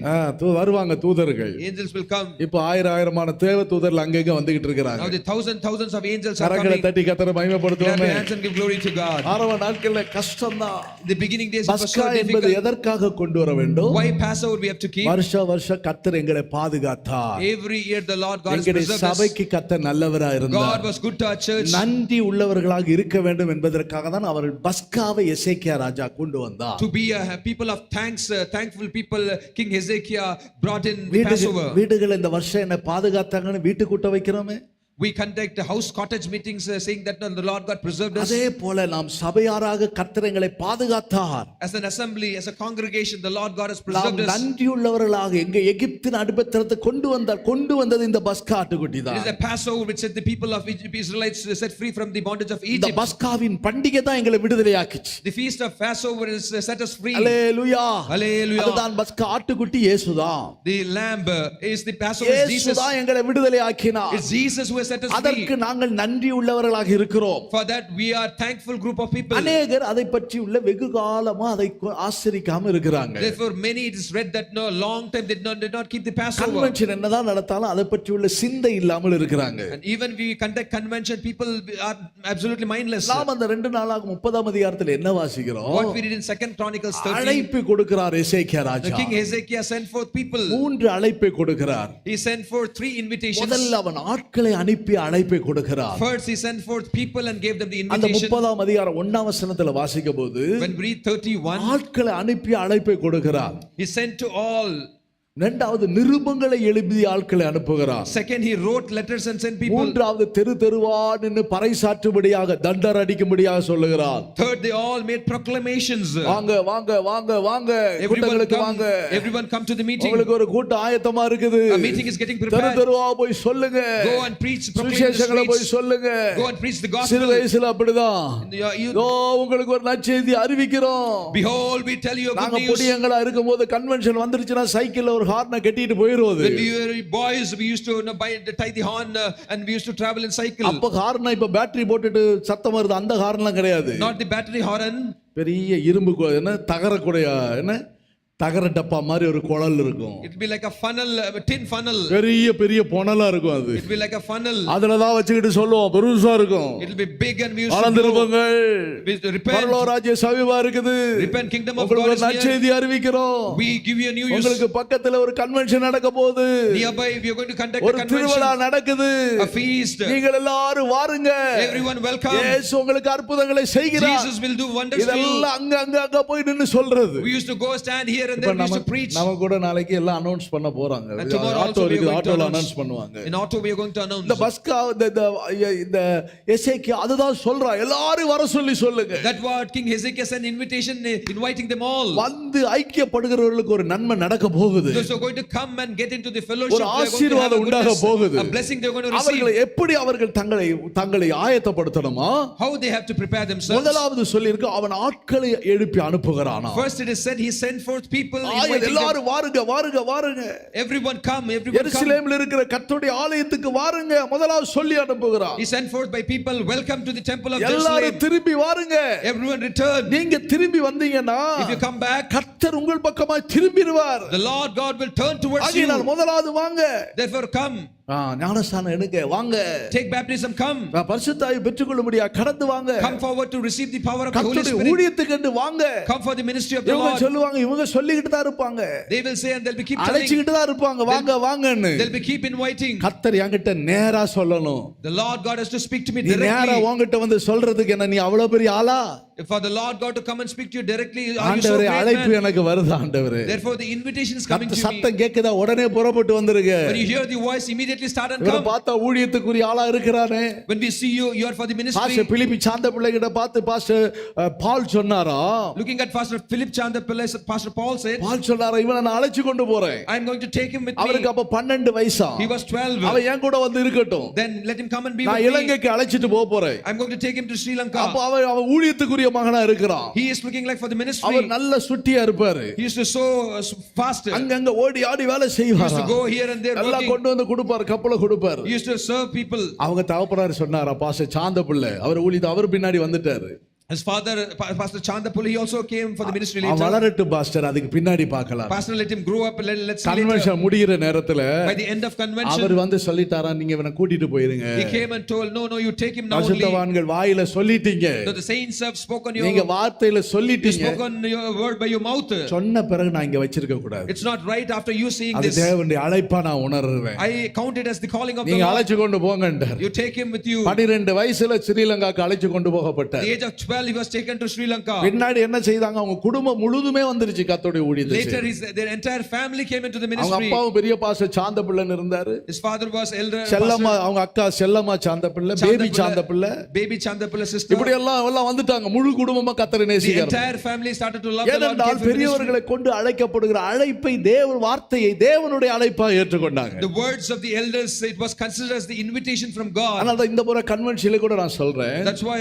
வருவாங்க தூதர்கள். Angels will come. இப்ப ஆயிரமான தேவ தூதர்கள் அங்கங்க வந்துகிட்டு இருக்காங்க. Now the thousands of angels are கரங்களை coming. தட்டி கர்த்தரை Clap மகிமைப்படுத்துவோமே. your hands and give glory to God. ஆரம்ப நாட்கள்ல கஷ்டம் தான். The beginning days it was பஸ்கா so என்பது difficult. எதற்காக கொண்டு வர வேண்டும்? Why Passover we have to keep? வருஷம் கர்த்தர் எங்களை பாதுகாத்தார். Every year the Lord God has எங்களுடைய preserved us. சபைக்கு கர்த்தர் நல்லவரா God இருந்தார். was good to our church. நன்றி உள்ளவர்களாக இருக்க வேண்டும் என்பதற்காக தான் அவர் பஸ்காவை எசேக்கியா ராஜா கொண்டு வந்தார். To be a people of thanks, thankful people, King Hezekiah brought in the Passover. வீடுகள் இந்த வருஷம் என்ன பாதுகாத்தாங்கன்னு வீட்டு கூட்ட வைக்கிறோமே. We conduct house cottage meetings saying that the Lord God preserved us. அதே போல நாம் சபையாராக கர்த்தர் எங்களை பாதுகாத்தார். As an assembly, as a congregation, the Lord God has preserved us. நன்றி உள்ளவர்களாக எங்க எகிப்தின் அடிமைத்தனத்தை கொண்டு வந்தது இந்த பஸ்கா ஆட்டுக்குட்டி It தான். is the Passover which set the people of Egypt, Israelites set free from the bondage of இந்த Egypt. பஸ்காவின் பண்டிகை தான் எங்களை விடுதலையாக்கிச்சு. The feast of Passover is set us free. Hallelujah. Hallelujah. அதுதான் பஸ்கா ஆட்டுக்குட்டி இயேசுதான். The lamb is the Passover is Jesus. இயேசுதான் எங்களை விடுதலையாக்கினார். It's Jesus who has set us free. அதற்கு நாங்கள் நன்றி உள்ளவர்களாக இருக்கிறோம். For that we are thankful group of people. அநேகர் அதை பற்றி உள்ள வெகு காலமா அதை ஆசரிக்காம இருக்கிறாங்க. Therefore many it is read that no long time did not keep the Passover. Convention என்னதான் நடத்தாலும் அதை பற்றி உள்ள சிந்தை இல்லாமல் இருக்கிறாங்க. And even we conduct convention, people are absolutely mindless. நாம் அந்த 2 நாளாக 30ஆம் அதிகாரத்தில் என்ன வாசிக்கிறோம்? What we read in 2 Chronicles 13. அழைப்பு கொடுக்கிறார் எசேக்கியா The Raja. king Hezekiah sent forth people. 3 அழைப்பை கொடுக்கிறார். He sent forth 3 invitations. முதல்ல அவன் ஆட்களை அனுப்பி அழைப்பை கொடுக்கிறார். First he sent forth people and gave them the அந்த invitation. 30ஆம் அதிகாரம் 1ஆம் வசனத்துல வாசிக்கும்போது When we read 31, ஆட்களை அனுப்பி அழைப்பை கொடுக்கிறார். he sent to all. இரண்டாவது நிருபங்களை எழுதி ஆட்களை அனுப்புகிறார். Second, he wrote letters and sent people. மூன்றாவது தெருவா நின்னு பறைசாற்றும்படியாக தண்டர் அடிக்கும்படியாக சொல்லுகிறார். Third, they all made proclamations. வாங்க வாங்க வாங்க வாங்க கூட்டங்களுக்கு வாங்க. Everyone come to the meeting. உங்களுக்கு ஒரு கூட்டம் ஆயத்தமா இருக்குது. A meeting is getting prepared. தெருவா போய் சொல்லுங்க. Go and preach, proclaim the சுவிசேஷங்களை போய் streets. சொல்லுங்க. Go and preach the சிறு gospel. வயசுல அப்படிதான். In your youth, ஓ உங்களுக்கு ஒரு நற்செய்தி அறிவிக்கிறோம். behold, we tell you a நாங்க good news. பொடியங்களா இருக்கும்போது கன்வென்ஷன் வந்துருச்சுனா சைக்கிள்ல ஒரு ஒரு ஹார்னை கட்டிட்டு போயிருவது. When we were boys, we used to tie the horn and we used to travel in cycle. அப்ப ஹார்னை இப்ப பேட்டரி போட்டுட்டு சத்தம் வருது, அந்த ஹார்ன்லாம் கிடையாது. Not the battery horn. பெரிய இரும்பு என்ன தகரக்குடைய என்ன தகர டப்பா மாதிரி ஒரு குழல் இருக்கும். It will be like a funnel, a tin funnel. பெரிய பெரிய பொணலா இருக்கும் அது. It will be like a funnel. அதுல தான் வச்சிட்டு சொல்லுவோம், பெருசா இருக்கும். It will be big and we used to ஆனந்திருப்பங்க. repent. பரலோக ராஜ்ய சமீபமா இருக்குது. Repent, kingdom of God உங்களுக்கு is near. நற்செய்தி அறிவிக்கிறோம். We give you a news. உங்களுக்கு பக்கத்துல ஒரு கன்வென்ஷன் நடக்க போகுது. Nearby we are going to conduct a ஒரு திருவிழா convention. நடக்குது. A feast. நீங்கள் எல்லாரும் வாருங்க. Everyone welcome. இயேசு உங்களுக்கு அற்புதங்களை செய்கிறார். Jesus will do wonders for you. இதெல்லாம் அங்க போய் நின்னு சொல்றது. We used to go stand here and there, we used to preach. நம்ம கூட நாளைக்கு எல்லாம் அனௌன்ஸ் பண்ண போறாங்க. And tomorrow also we are going to ஆட்டோல announce. அனௌன்ஸ் பண்ணுவாங்க. In auto we are going to announce. இந்த பஸ்கா இந்த எசேக்கியா அதுதான் சொல்றா, எல்லாரும் வர சொல்லி சொல்லுங்க. That what King Hezekiah sent invitation, inviting them all. வந்து ஐக்கியப்படுகிறவர்களுக்கு ஒரு நன்மை நடக்க போகுது. Those who are going to come and get into the fellowship, ஒரு they are going to have ஆசீர்வாதம் a உண்டாக goodness, போகுது. a blessing they are going to receive. அவர்கள் எப்படி அவர்கள் தங்களை ஆயத்தப்படுத்தணுமா? How they have to prepare themselves. முதலாவது சொல்லி இருக்கு, அவன் ஆட்களை எழுப்பி அனுப்புகிறானா. First it is said he sent forth people, inviting them. எல்லாரும் வாருங்க. Everyone come, everyone come. எருசலேமில் இருக்கிற கர்த்தருடைய ஆலயத்துக்கு வாருங்க, முதலாவது சொல்லி அனுப்புகிறார். He sent forth by people, welcome to the temple of எல்லாரும் Jerusalem. திரும்பி வாருங்க. Everyone return. நீங்க திரும்பி வந்தீங்கன்னா If you come back, கர்த்தர் உங்கள் பக்கமாய் திரும்பிடுவார். the Lord God will turn towards you. ஆகையால் முதலாவது வாங்க. Therefore come. ஞானஸ்தானம் எடுங்க, வாங்க. Take baptism, come. பரிசுத்த ஆவியை பெற்றுக்கொள்ளும்படியா கடந்து வாங்க. Come forward to receive the power of the Holy கர்த்தருடைய Spirit. ஊழியத்துக்கு என்று வாங்க. Come for the ministry of the இவங்க Lord. சொல்லுவாங்க, இவங்க சொல்லிக்கிட்டு தான் இருப்பாங்க. They will say and they'll be keep telling. அழைச்சிக்கிட்டு தான் இருப்பாங்க, வாங்கன்னு. They'll be keep inviting. கர்த்தர் என்கிட்ட நேரா சொல்லணும். The Lord God has to speak to me நீ நேரா directly. உன்கிட்ட வந்து சொல்றதுக்கு என்ன, நீ அவ்வளவு பெரிய ஆளா? For the Lord God to come and speak to you directly, are you so ஆண்டவரே, great அழைப்பு man? எனக்கு வருது ஆண்டவரே. Therefore the invitation is coming to me. சத்தம் கேக்குதா, உடனே புறப்பட்டு வந்துருங்க. When you hear the voice, immediately start and இவரை come. பார்த்தா ஊழியத்துக்குரிய ஆளா இருக்கிறானே. When we see you, you are for the ministry. Pastor Philippi Shantha பிள்ளைகிட்ட பார்த்து பாஸ்டர் பால் சொன்னாரா, Looking at Pastor Philip Chandapillai, Pastor Paul said, பால் சொன்னாரா, இவனை நான் அழைச்சு கொண்டு போறேன். I am going to take him with அவருக்கு me. அப்ப 12 வயசா. He was 12. அவன் என் கூட வந்து இருக்கட்டும். Then let him come and be நான் with me. இலங்கைக்கு அழைச்சிட்டு போறேன். I am going to take him to Sri Lanka. அப்ப அவன் ஊழியத்துக்குரிய மகனா இருக்கிறான். He is looking like for the ministry. அவர் நல்ல சுட்டியா இருப்பாரு. He used to so fast. அங்கங்க ஓடி ஆடி வேலை He செய்வார். used to go here and there எல்லாம் working. கொண்டு வந்து கொடுப்பாரு, கப்பல கொடுப்பாரு. He used to serve people. அவங்க தகப்பனார் சொன்னாரா, பாஸ்டர் சாந்த பிள்ளை அவர் ஊழியத்தை அவர் பின்னாடி வந்துட்டாரு. His father, Pastor Chandapillai, he also came for the ministry அவன் later. வளரட்டும் பாஸ்டர், அதுக்கு பின்னாடி பார்க்கலாம். Pastor let him grow up. Let's see later. Convention முடிகிற நேரத்துல By the end of convention, அவர் வந்து சொல்லிட்டாரா, நீங்க இவனை கூட்டிட்டு போயிருங்க. he came and told, no, you take him now only. பரிசுத்தவான்கள் வாயில சொல்லிட்டீங்க, So the saints have spoken நீங்க your, வார்த்தையில you சொல்லிட்டீங்க. spoken your word by your mouth. சொன்ன பிறகு நான் இங்க வச்சிருக்க கூடாது. It's not right after you seeing அது this. தேவனுடைய அழைப்பா நான் உணர்றேன். I count it as the calling of the நீங்க Lord. அழைச்சு கொண்டு போங்கன்றார். You take him with you. 12 வயசுல ஸ்ரீலங்காக்கு அழைச்சு கொண்டு At போகப்பட்டார். the age of 12, he was taken to Sri Lanka. பின்னாடி என்ன செய்தாங்க, அவங்க குடும்பம் முழுதுமே வந்துருச்சு கர்த்தருடைய ஊழியத்தை Later, செய்ய. their entire family came into the அவங்க ministry. அப்பாவும் பெரிய பாஸ்டர் சாந்த பிள்ளைன்னு இருந்தாரு. His father was elder. செல்லம்மா, அவங்க அக்கா செல்லம்மா சாந்த பிள்ளை, பேபி சாந்த பிள்ளை, Baby Chandapillai sister. இப்படி எல்லாம் வந்துட்டாங்க. முழு குடும்பமா கர்த்தரை The நேசிக்கிறாங்க. entire family started to love the Lord. ஏனென்றால் came for the ministry. பெரியவர்களை கொண்டு அழைக்கப்படுகிற அழைப்பை வார்த்தையை தேவனுடைய அழைப்பா ஏற்றுக்கொண்டாங்க. The words of the elders, it was considered as the invitation from God. அதனால தான் இந்த முறை கன்வென்ஷன்ல கூட நான் சொல்றேன், That's why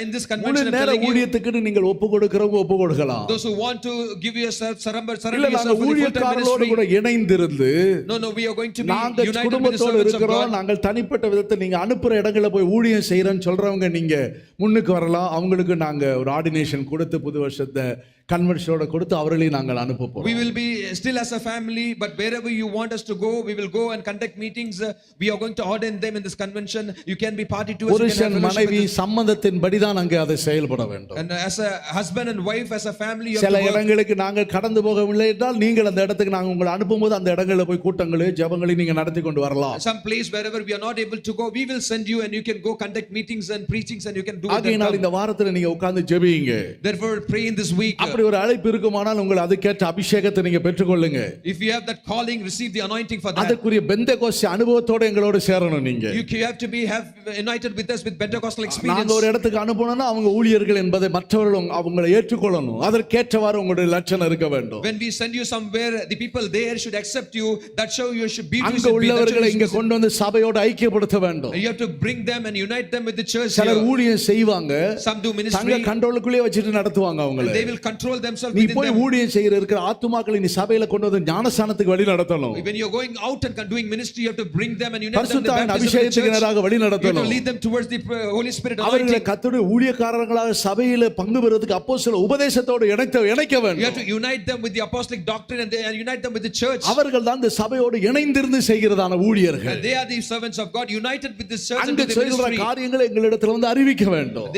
in this முழு convention I'm நேர telling you, ஊழியத்துக்கு நீங்கள் ஒப்பு கொடுக்கிறவங்க ஒப்பு கொடுக்கலாம். those who want to give yourself, surrender இல்ல, நாங்க yourself for the full-time ஊழியக்காரர்களோடு ministry. கூட இணைந்திருந்து No, we are going to be நாங்க united with the குடும்பத்தோடு servants of இருக்கிறோம், God. நாங்கள் தனிப்பட்ட விதத்தை நீங்க அனுப்புற இடங்களை போய் ஊழியம் செய்யறேன்னு சொல்றவங்க நீங்க முன்னுக்கு வரலாம். அவங்களுக்கு நாங்க ஒரு ஆர்டினேஷன் கொடுத்து புது வருஷத்தை கன்வென்ஷனோட கொடுத்து அவர்களையும் நாங்கள் அனுப்ப போறோம். We will be still as a family, but wherever you want us to go, we will go and conduct meetings. We are going to ordain them in this convention. You can be party to us. புருஷன் மனைவி சம்பந்தத்தின்படி தான் அங்கே அதை செயல்பட வேண்டும். And as a husband and wife, as a family, you have சில to work. இடங்களுக்கு நாங்கள் கடந்து போகவில்லை என்றால் நீங்கள் அந்த இடத்துக்கு நாங்கள் உங்களை அனுப்பும்போது அந்த இடங்களில் போய் கூட்டங்களையும் ஜெபங்களையும் நீங்க நடத்தி கொண்டு வரலாம். Some place wherever we are not able to go, we will send you and you can go conduct meetings and preachings and you can do it. ஆகையினால் இந்த வாரத்தில் நீங்க உட்கார்ந்து ஜெபிங்க. Therefore pray in this week. அப்படி ஒரு அழைப்பு இருக்குமானால் உங்கள் அதுக்கேற்ற அபிஷேகத்தை நீங்க பெற்றுக்கொள்ளுங்க. If you have that calling, receive the anointing for that. அதற்குரிய பெந்தெகோஸ்தே அனுபவத்தோட எங்களோட சேரணும் நீங்க. You have to have united with us with Pentecostal experience. நாங்க ஒரு இடத்துக்கு அனுப்பணும்னா அவங்க ஊழியர்கள் என்பதை மற்றவர்கள் அவங்களை ஏற்றுக்கொள்ளணும். அதற்கேற்றவாறு உங்களுடைய லட்சணம் இருக்க வேண்டும். When we send you somewhere, the people there should accept you. That's how you should be. அங்க உள்ளவர்களை இங்க கொண்டு வந்து சபையோடு ஐக்கியப்படுத்த வேண்டும். You have to bring them and unite them with the church. சிலர் ஊழியம் செய்வாங்க, Some do ministry. தங்க கண்ட்ரோலுக்குள்ளே வச்சிட்டு நடத்துவாங்க அவங்களை. They will control control themselves நீ within போய் them. ஊழியம் செய்கிற இருக்கிற ஆத்துமாக்களை நீ சபையில கொண்டு வந்து ஞானஸ்நானத்துக்கு வழி நடத்தணும். When you're going out and doing ministry, you have to bring them and unite them in the பரிசுத்தாவின் baptism of the அபிஷேகத்துக்கு church. நேராக வழி You have to நடத்தணும். lead them towards the Holy Spirit அவர்களை anointing. கர்த்தருடைய ஊழியக்காரர்களாக சபையில பங்கு பெறுவதற்கு அப்போஸ்தல உபதேசத்தோடு இணைக்க You have வேண்டும். to unite them with the apostolic doctrine and unite them with the church. அவர்கள் தான் இந்த சபையோடு இணைந்திருந்து செய்கிறதான ஊழியர்கள். And they are the servants of God united with this church and அங்கு with the செய்கிற ministry. காரியங்களை எங்களிடத்தில் வந்து அறிவிக்க வேண்டும்.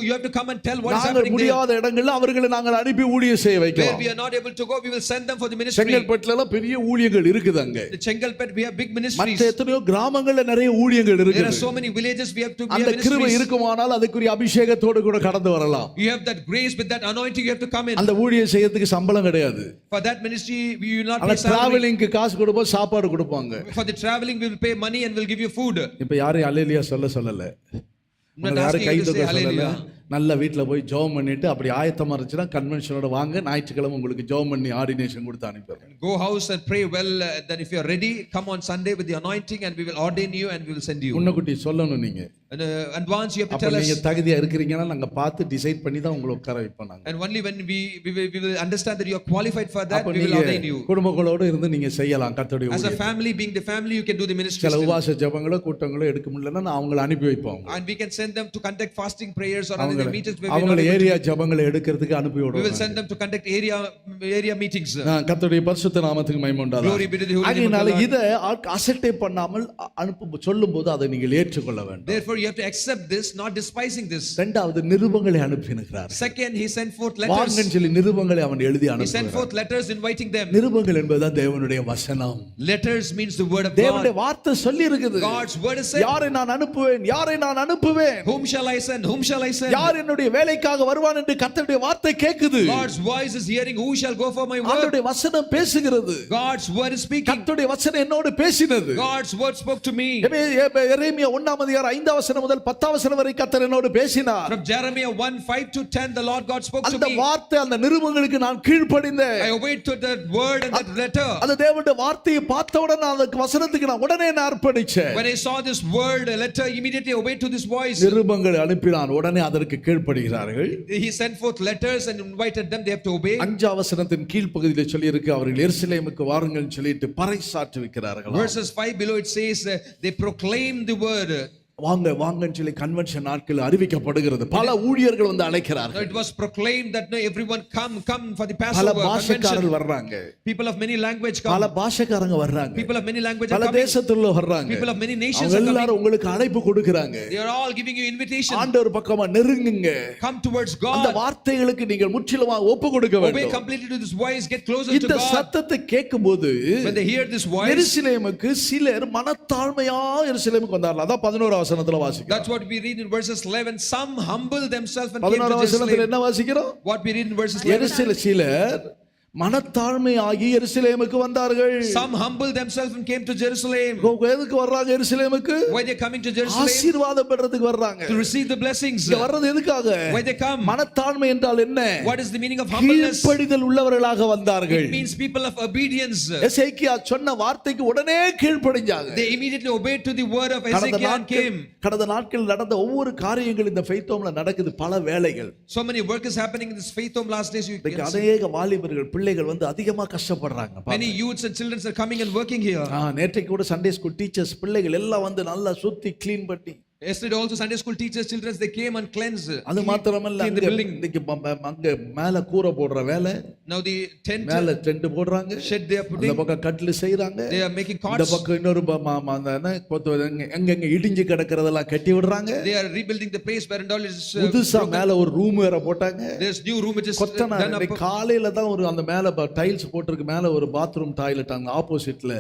You have to come and tell what is நாங்கள் happening there. முடியாத இடங்கள்ல அவர்களை நாங்கள் அனுப்பி ஊழியம் செய்ய Where வைக்கிறோம். we are not able to go, we will send them for the ministry. செங்கல்பட்டுல எல்லாம் பெரிய ஊழியங்கள் இருக்குது அங்க. The Chengalpet, we have big ministries. மற்ற எத்தனையோ கிராமங்கள்ல நிறைய ஊழியங்கள் There are இருக்குது. so many villages we have to be அந்த கிருபை ministries. இருக்குமானால் அதுக்குரிய அபிஷேகத்தோடு கூட கடந்து வரலாம். You have that grace with that anointing, you have to come in. அந்த ஊழியம் செய்யறதுக்கு சம்பளம் கிடையாது. For that ministry, we will not ஆனா pay salary. டிராவலிங்க்கு காசு கொடுப்போம், சாப்பாடு கொடுப்பாங்க. For the traveling, we will pay money and we'll give you food. இப்ப யாரையும் அல்லேலியா சொல்லல. I'm not யாரும் asking கை you to தூக்க say சொல்லல. hallelujah. நல்ல வீட்டுல போய் ஜெபம் பண்ணிட்டு அப்படி ஆயத்தமா இருந்துச்சுன்னா கன்வென்ஷனோட வாங்க, ஞாயிற்றுக்கிழமை உங்களுக்கு ஜெபம் பண்ணி ஆர்டினேஷன் கொடுத்து அனுப்பிடுறேன். Go house and pray well. Then if you are ready, come on Sunday with the anointing and we will ordain you and we will send you. முன்னகுட்டி சொல்லணும் நீங்க. And advance you have to அப்ப tell நீங்க us. தகுதியா இருக்கிறீங்கன்னா நாங்க பார்த்து decide பண்ணி தான் உங்களை உட்கார வைப்போம் நாங்க. And only when we will understand that you are qualified for that, அப்ப we will ordain நீங்க you. குடும்பங்களோடு இருந்து நீங்க செய்யலாம் கர்த்தருடைய As a ஊழியம். family, being the family, you can do the ministry. சில still. உபவாச ஜெபங்களோ கூட்டங்களோ எடுக்க முடியலன்னா நான் அவங்களை அனுப்பி வைப்போம். And we can send them to conduct fasting prayers or other meetings where we அவங்களை ஏரியா ஜெபங்களை எடுக்கிறதுக்கு அனுப்பி will விடுவோம். send them to conduct area meetings. கர்த்தருடைய பரிசுத்த நாமத்துக்கு மகிமை உண்டாதாக. Glory be to the holy name of the அதனால Lord. இத அசட்டை பண்ணாமல் அனுப்பு சொல்லும்போது அதை நீங்கள் ஏற்றுக்கொள்ள வேண்டும். Therefore you have to accept this, not despising this. இரண்டாவது நிருபங்களை அனுப்பினார். Second, he sent forth letters. வாங்கன்னு சொல்லி நிருபங்களை அவன் எழுதி He sent அனுப்பினார். forth letters inviting them. நிருபங்கள் என்பதுதான் தேவனுடைய வசனம். Letters means the word of தேவனுடைய God. வார்த்தை சொல்லி இருக்குது. God's word is said. யாரை நான் அனுப்புவேன், யாரை நான் அனுப்புவேன், Whom shall I send? Whom shall I send? யார் என்னுடைய வேலைக்காக வருவான் என்று கர்த்தருடைய வார்த்தை கேக்குது. God's voice is hearing. Who shall go for my word? அவருடைய வசனம் பேசுகிறது. God's word is speaking. கர்த்தருடைய வசனம் என்னோடு பேசினது. God's word spoke to me. எரேமியா 1:5 முதல் 10 வரை கர்த்தர் என்னோடு பேசினார். From Jeremiah 1:5 to 10, the Lord God spoke to அந்த me. வார்த்தை அந்த நிருபங்களுக்கு நான் கீழ்ப்படிந்தேன். I obeyed to that word and that letter. அந்த தேவனுடைய வார்த்தையை பார்த்தவுடனே நான் அந்த வசனத்துக்கு நான் உடனே அர்ப்பணிச்சேன். When I saw this word, a letter, immediately obeyed to this voice. நிருபங்களை அனுப்பினான், உடனே அதற்கு கீழ்ப்படுகிறார்கள். He sent forth letters and invited them, they have to obey. 5 வசனத்தின் கீழ்ப்பகுதியில் சொல்லி இருக்கு, அவர்கள் எருசலேமுக்கு வாருங்கள் சொல்லிட்டு பறைசாற்றி வைக்கிறார்கள். Verses 5 below it says, they proclaim the word. வாங்க வாங்கன்னு சொல்லி கன்வென்ஷன் நாட்கள் அறிவிக்கப்படுகிறது. பல ஊழியர்கள் வந்து அழைக்கிறார்கள். It was proclaimed that no, everyone come for the பல Passover பாஷைக்காரர்கள் convention. வர்றாங்க. People of many language பல come. பாஷைக்காரங்க வர்றாங்க. People of many language are பல coming. தேசத்துல வர்றாங்க. People of many nations அவங்க are coming. எல்லாரும் உங்களுக்கு அழைப்பு கொடுக்கறாங்க. They are all giving you invitation. ஆண்டவர் பக்கமா நெருங்குங்க. Come towards அந்த God. வார்த்தைகளுக்கு நீங்கள் முற்றிலுமாக ஒப்பு கொடுக்க Obey வேண்டும். completely to this voice. Get closer to இந்த God. சத்தத்தை கேட்கும்போது When they hear this voice, எருசலேமுக்கு சிலர் மனத்தாழ்மையா எருசலேமுக்கு வந்தார்கள். அதான் 11 வசனத்துல வாசிக்கிறோம். that's what we read in verses 11. Some humble themselves and came to 11 வசனத்துல Jerusalem. என்ன வாசிக்கிறோம்? What we read in verses 11. சிலர் மனத்தாழ்மையாகி எருசலேமுக்கு வந்தார்கள். Some humble themselves and came to Jerusalem. எதுக்கு வர்றாங்க எருசலேமுக்கு? Why they coming to Jerusalem? ஆசீர்வாதம் பெறறதுக்கு வர்றாங்க. To receive the blessings. இங்க வர்றது எதுக்காக? Why they come? மனத்தாழ்மை என்றால் என்ன? What is the meaning of humbleness? கீழ்ப்படிதல் உள்ளவர்களாக வந்தார்கள். It means people of obedience. எசேக்கியா சொன்ன வார்த்தைக்கு உடனே கீழ்ப்படிஞ்சாங்க. They immediately obeyed to the word of Ezekiel and came. கடந்த நாட்கள் நடந்த ஒவ்வொரு காரியங்கள் இந்த ஃபெய்த் ஹோம்ல நடக்குது, பல வேலைகள். So many work is happening in this faith home last days. You can see. அநேக வாலிபர்கள் பிள்ளைகள் வந்து அதிகமா கஷ்டப்படுறாங்க. Many youths and children are coming and working here. நேற்றைக்கு கூட சண்டே ஸ்கூல் டீச்சர்ஸ் பிள்ளைகள் எல்லாம் வந்து நல்லா சுத்தி க்ளீன் பண்ணி. Yesterday also Sunday school teachers, children, they came and cleansed. அது மாத்திரமல்ல, clean the building. அங்க மேல கூரை போடுற வேலை, Now the tent, மேல டென்ட் போடுறாங்க, shed they are இந்த putting. பக்கம் கட்டில் செய்றாங்க, They are making இந்த cots. பக்கம் இன்னொரு எங்க இடிஞ்சு கிடக்கிறதெல்லாம் கட்டி விடுறாங்க. They are rebuilding the place where and all is புதுசா broken. மேல ஒரு ரூம் வேற போட்டாங்க. There's new room which is கொத்தனா done up. காலையில தான் ஒரு அந்த மேல டைல்ஸ் போட்டிருக்கு, மேல ஒரு பாத்ரூம் டாய்லெட் அங்க ஆப்போசிட்ல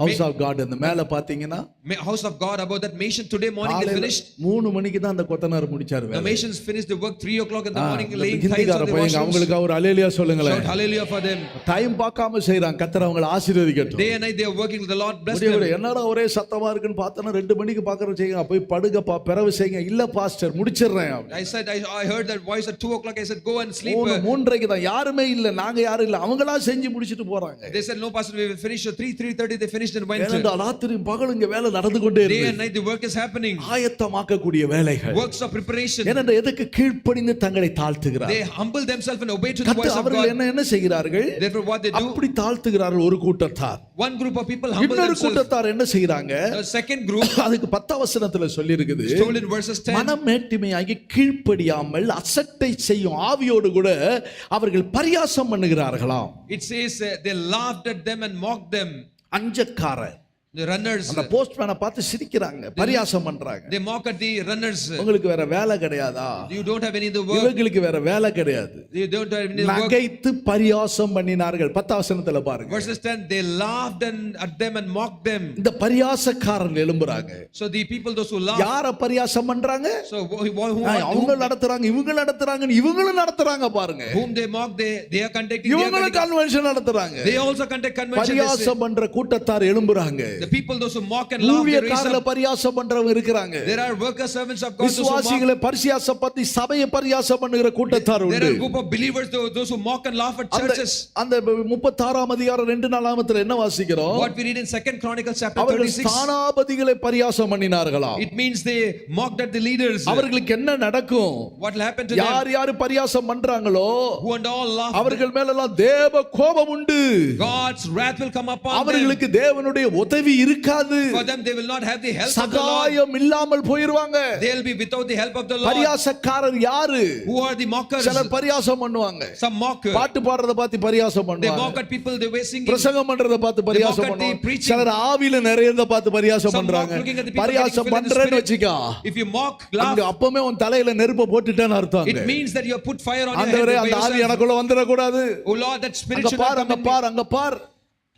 ஹவுஸ் ஆஃப் காட் அந்த மேல பாத்தீங்கன்னா House of God, about that mason today morning is finished. 3 மணிக்கு தான் அந்த கொத்தனார் முடிச்சாரு The வேலை. masons finished the work 3 o'clock in the morning, laying tiles ஹிந்திக்கார on the பையங்க, washrooms. அவங்களுக்கு ஒரு அல்லேலூயா சொல்லுங்களேன். Shout hallelujah for them. Time பார்க்காம செய்றாங்க. கர்த்தர் அவங்களை ஆசீர்வதிக்கட்டும். Day and night they are working. The Lord bless முடியவில்லை. them. என்னடா ஒரே சத்தமா இருக்குன்னு பார்த்தனா 2 மணிக்கு பார்க்கற செய்யுங்க, போய் படுங்கப்பா பிறவு செய்யுங்க. இல்ல பாஸ்டர் முடிச்சிடுறேன். I said I heard that voice at 2 o'clock. I said go and sleep. 3:30க்கு தான், யாருமே இல்ல, நாங்க யாரும் இல்ல, அவங்களா செஞ்சு முடிச்சிட்டு போறாங்க. They said no pastor, we will finish at 3:30. They finish finished and went. ஏனென்றால் ராத்திரி பகல் இங்க வேலை நடந்து கொண்டே Day இருக்கு. and night the work is happening. ஆயத்தமாக்கக்கூடிய வேலைகள். Works of preparation. ஏனென்றால் எதுக்கு கீழ்ப்படிந்து தங்களை தாழ்த்துகிறார். They humble themselves and obey to the voice of அவர்கள் God. என்ன செய்கிறார்கள்? Therefore what they do, அப்படி தாழ்த்துகிறார்கள் ஒரு கூட்டத்தார். one group of people humble இன்னொரு themselves. கூட்டத்தார் என்ன செய்றாங்க? The second group, அதுக்கு 10 வசனத்துல சொல்லி இருக்குது. told in verses 10, மனமேட்டிமையாகி கீழ்ப்படியாமல் அசட்டை செய்யும் ஆவியோடு கூட அவர்கள் பரியாசம் பண்ணுகிறார்களாம். it says they laughed at them and mocked them. அஞ்சக்கார The runners, அந்த போஸ்ட்மேனை பார்த்து சிரிக்கிறாங்க, பரியாசம் பண்றாங்க. they mock at the runners. உங்களுக்கு வேற வேலை கிடையாதா? You don't have any other work. இவங்களுக்கு வேற வேலை கிடையாது. You don't have any work. நகைத்து பரியாசம் பண்ணினார்கள். 10 வசனத்துல பாருங்க. Verses 10, they laughed at them and mocked them. இந்த பரியாசக்காரர்கள் எழும்புறாங்க. So the people, those who laugh, யார பரியாசம் பண்றாங்க? so அவங்க நடத்துறாங்க, இவங்க நடத்துறாங்க, இவங்களும் நடத்துறாங்க பாருங்க. whom they mock, they are conducting, இவங்களும் கன்வென்ஷன் நடத்துறாங்க. they also conduct convention. பரியாசம் பண்ற கூட்டத்தார் எழும்புறாங்க. The people, those who mock and laugh, they raise ஊழியக்காரல up. பரியாசம் பண்றவங்க இருக்காங்க. There are worker servants of God, those who mock. விசுவாசிகளை பரியாசம் பண்ணி சபையை பரியாசம் பண்ணுகிற கூட்டத்தார் There உண்டு. are a group of believers, those who mock and laugh at churches. அந்த 36ஆம் அதிகாரம் 2-4 என்ன வாசிக்கிறோம்? What we read in 2 Chronicles chapter அவர்கள் 36, ஸ்தானாபதிகளை பரியாசம் பண்ணினார்களாம். it means they mocked at the leaders. அவர்களுக்கு என்ன நடக்கும்? What will happen to them? யார் யார் பரியாசம் பண்றாங்களோ Who and all laugh, அவர்கள் மேல எல்லாம் தேவ கோபம் உண்டு. God's wrath will come upon them. அவர்களுக்கு தேவனுடைய உதவி இருக்காது. For them, they will not have the help of the Lord. சகாயம் இல்லாமல் போயிருவாங்க. They will be without the help of the Lord. பரியாசக்காரர் யாரு? Who are the mockers? சிலர் பரியாசம் பண்ணுவாங்க. Some mock. பாட்டு பாடுறத பார்த்து பரியாசம் They பண்ணுவாங்க. mock at people, they were singing. பிரசங்கம் பண்றத பார்த்து பரியாசம் mock at the பண்ணுவாங்க. preaching. சிலர் ஆவியில நிறையறத பார்த்து பரியாசம் Some mock பண்றாங்க. looking at the people பரியாசம் getting filled in the பண்றேன்னு spirit. வெச்சுக்க. If you mock, laugh, அங்க அப்பமே உன் தலையில நெருப்ப போட்டுட்டேன்னு அர்த்தம். it means that you have put fire on your ஆண்டவரே head by அந்த ஆவி yourself. எனக்குள்ள வந்துட கூடாது. Oh Lord, that spirit அங்க should not பார், come அங்க in me. பார், அங்க பார்.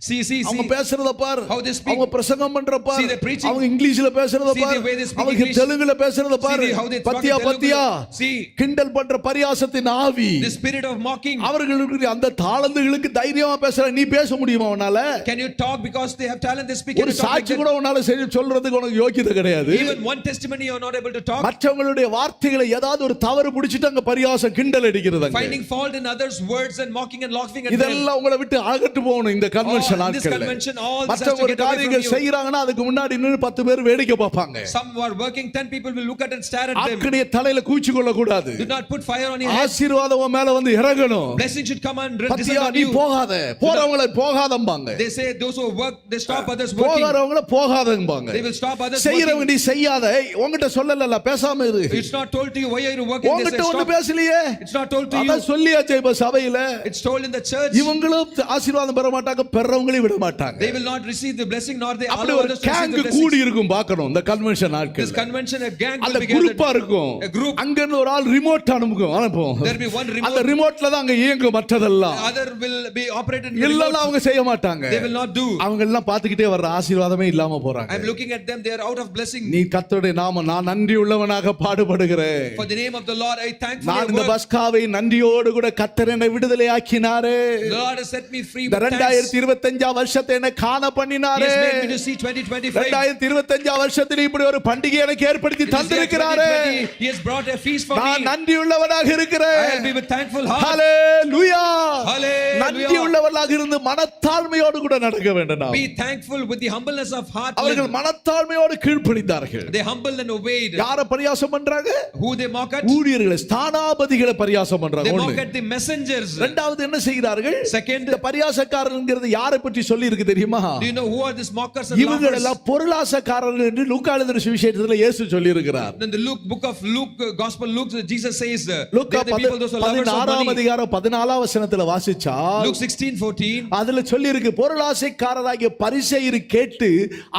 See. அவங்க பேசுறத பார். How they speak. அவங்க பிரசங்கம் பண்ற பார். See the preaching. அவங்க இங்கிலீஷ்ல பேசுறத See bar. the way they speak அவங்க English. தெலுங்குல பேசுறத பார். See how they talk in பத்தியா Telugu. பத்தியா. See. கிண்டல் பண்ற பரியாசத்தின் ஆவி. The spirit of mocking. அவர்களுக்கு அந்த தாளந்துகளுக்கு தைரியமா பேசுற நீ பேச முடியுமா உன்னால? Can you talk because they have talent? They speak. ஒரு சாட்சி கூட உன்னால சொல்றதுக்கு உனக்கு யோகியதை கிடையாது. Even one testimony you are not able to talk. மற்றவங்களுடைய வார்த்தைகளை ஏதாவது ஒரு தவறு பிடிச்சிட்டு அங்க பரியாசம் கிண்டல் அடிக்கிறதாங்க. Finding fault in others' words and mocking and laughing at them. இதெல்லாம் உங்களை விட்டு அகற்று போகணும் இந்த கன்வென்ஷன் In this நாட்கள்ல. convention, all this has to மற்றவங்க get away from காரியங்கள் you. செய்யறாங்கன்னா அதுக்கு முன்னாடி இன்னும் 10 பேர் வேடிக்கை பார்ப்பாங்க. Some who are working, 10 people will look at and stare at them. ஆக்கடைய தலையில கூச்சி கொள்ள கூடாது. Do not put fire on your head. ஆசீர்வாதம் உன் மேல வந்து இறங்கணும். Blessing should come and descend பத்தியா on நீ you. போகாத, போறவங்கள போகாதம்பாங்க. They say those who work, they stop others working. போகாதவங்கள போகாதம்பாங்க. They will stop others செய்யறவங்க working. நீ செய்யாத. உன்கிட்ட சொல்லல பேசாம இரு. It's not told to you why are you working. They say உன்கிட்ட ஒண்ணு stop. பேசலையே. It's not told to அத you. சொல்லியாச்சே இப்ப சபையில. It's told in the church. இவங்களும் ஆசீர்வாதம் பெற மாட்டாங்க, பெறவங்களையும் விட மாட்டாங்க. They will not receive the blessing nor they அப்படி allow ஒரு others to receive gang the கூடி blessing. இருக்கும் பார்க்கணும் இந்த கன்வென்ஷன் This நாட்கள். convention, a gang அந்த will be gathered. குரூப்பா இருக்கும். A group. அங்க இருந்து ஒரு ஆள் ரிமோட் அனுப்பும். There will be one remote. அந்த ரிமோட்ல தான் அங்க இயங்கும் மற்றதெல்லாம். Other will be operated in இல்ல remote. அவங்க செய்ய மாட்டாங்க. They will not do. அவங்க எல்லாம் பாத்துக்கிட்டே வர்ற ஆசீர்வாதமே இல்லாம போறாங்க. I'm looking at them, they are out of blessing. நீ கர்த்தருடைய நாமம் நான் நன்றி உள்ளவனாக பாடுபடுகிறேன். For the name of the Lord I thank நான் for இந்த your word. பஸ்காவை நன்றியோடு கூட கர்த்தர் என்னை விடுதலை ஆக்கினாரே. The Lord has set me free இந்த with thanks. 2025 வருஷத்தை என்ன காண He பண்ணினாரே. has made me to see 2025. 2025 வருஷத்தில் இப்படி ஒரு பண்டிகை எனக்கு ஏற்படுத்தி This year தந்திருக்கிறாரே. 2020, He has brought a feast for நான் me. நன்றி உள்ளவனாக I இருக்கிறேன். will be with thankful heart. Hallelujah. Hallelujah. நன்றி உள்ளவர்களாக இருந்து மனத்தாழ்மையோடு கூட நடக்க வேண்டும் நாம். Be thankful with the humbleness of heart. அவர்கள் மனத்தாழ்மையோடு கீழ்ப்படிந்தார்கள். They humbled and obeyed. யார பரியாசம் பண்றாங்க? Who they mock at? ஊழியர்களை ஸ்தானாபதிகளை பரியாசம் பண்றாங்க. They mock ஒன்று. at the messengers. இரண்டாவது என்ன செய்கிறார்கள்? Second, இந்த பரியாசக்காரர்ங்கிறது யாரை பற்றி சொல்லி இருக்கு தெரியுமா? do you know who are these mockers and இவங்க laughers? எல்லாம் பொருளாசக்காரர்கள் என்று லூக்கா எழுதின சுவிசேஷத்துல இயேசு சொல்லி இருக்கிறார். Then the book of Luke, Gospel Luke, Jesus says, they Luca are the people, those who are lovers of 16ஆம் money. அதிகாரம் 14ஆம் வசனத்துல வாசிச்சா Luke 16:14. அதுல சொல்லி இருக்கு பொருளாசைக்காரராகிய பரிசேயர் கேட்டு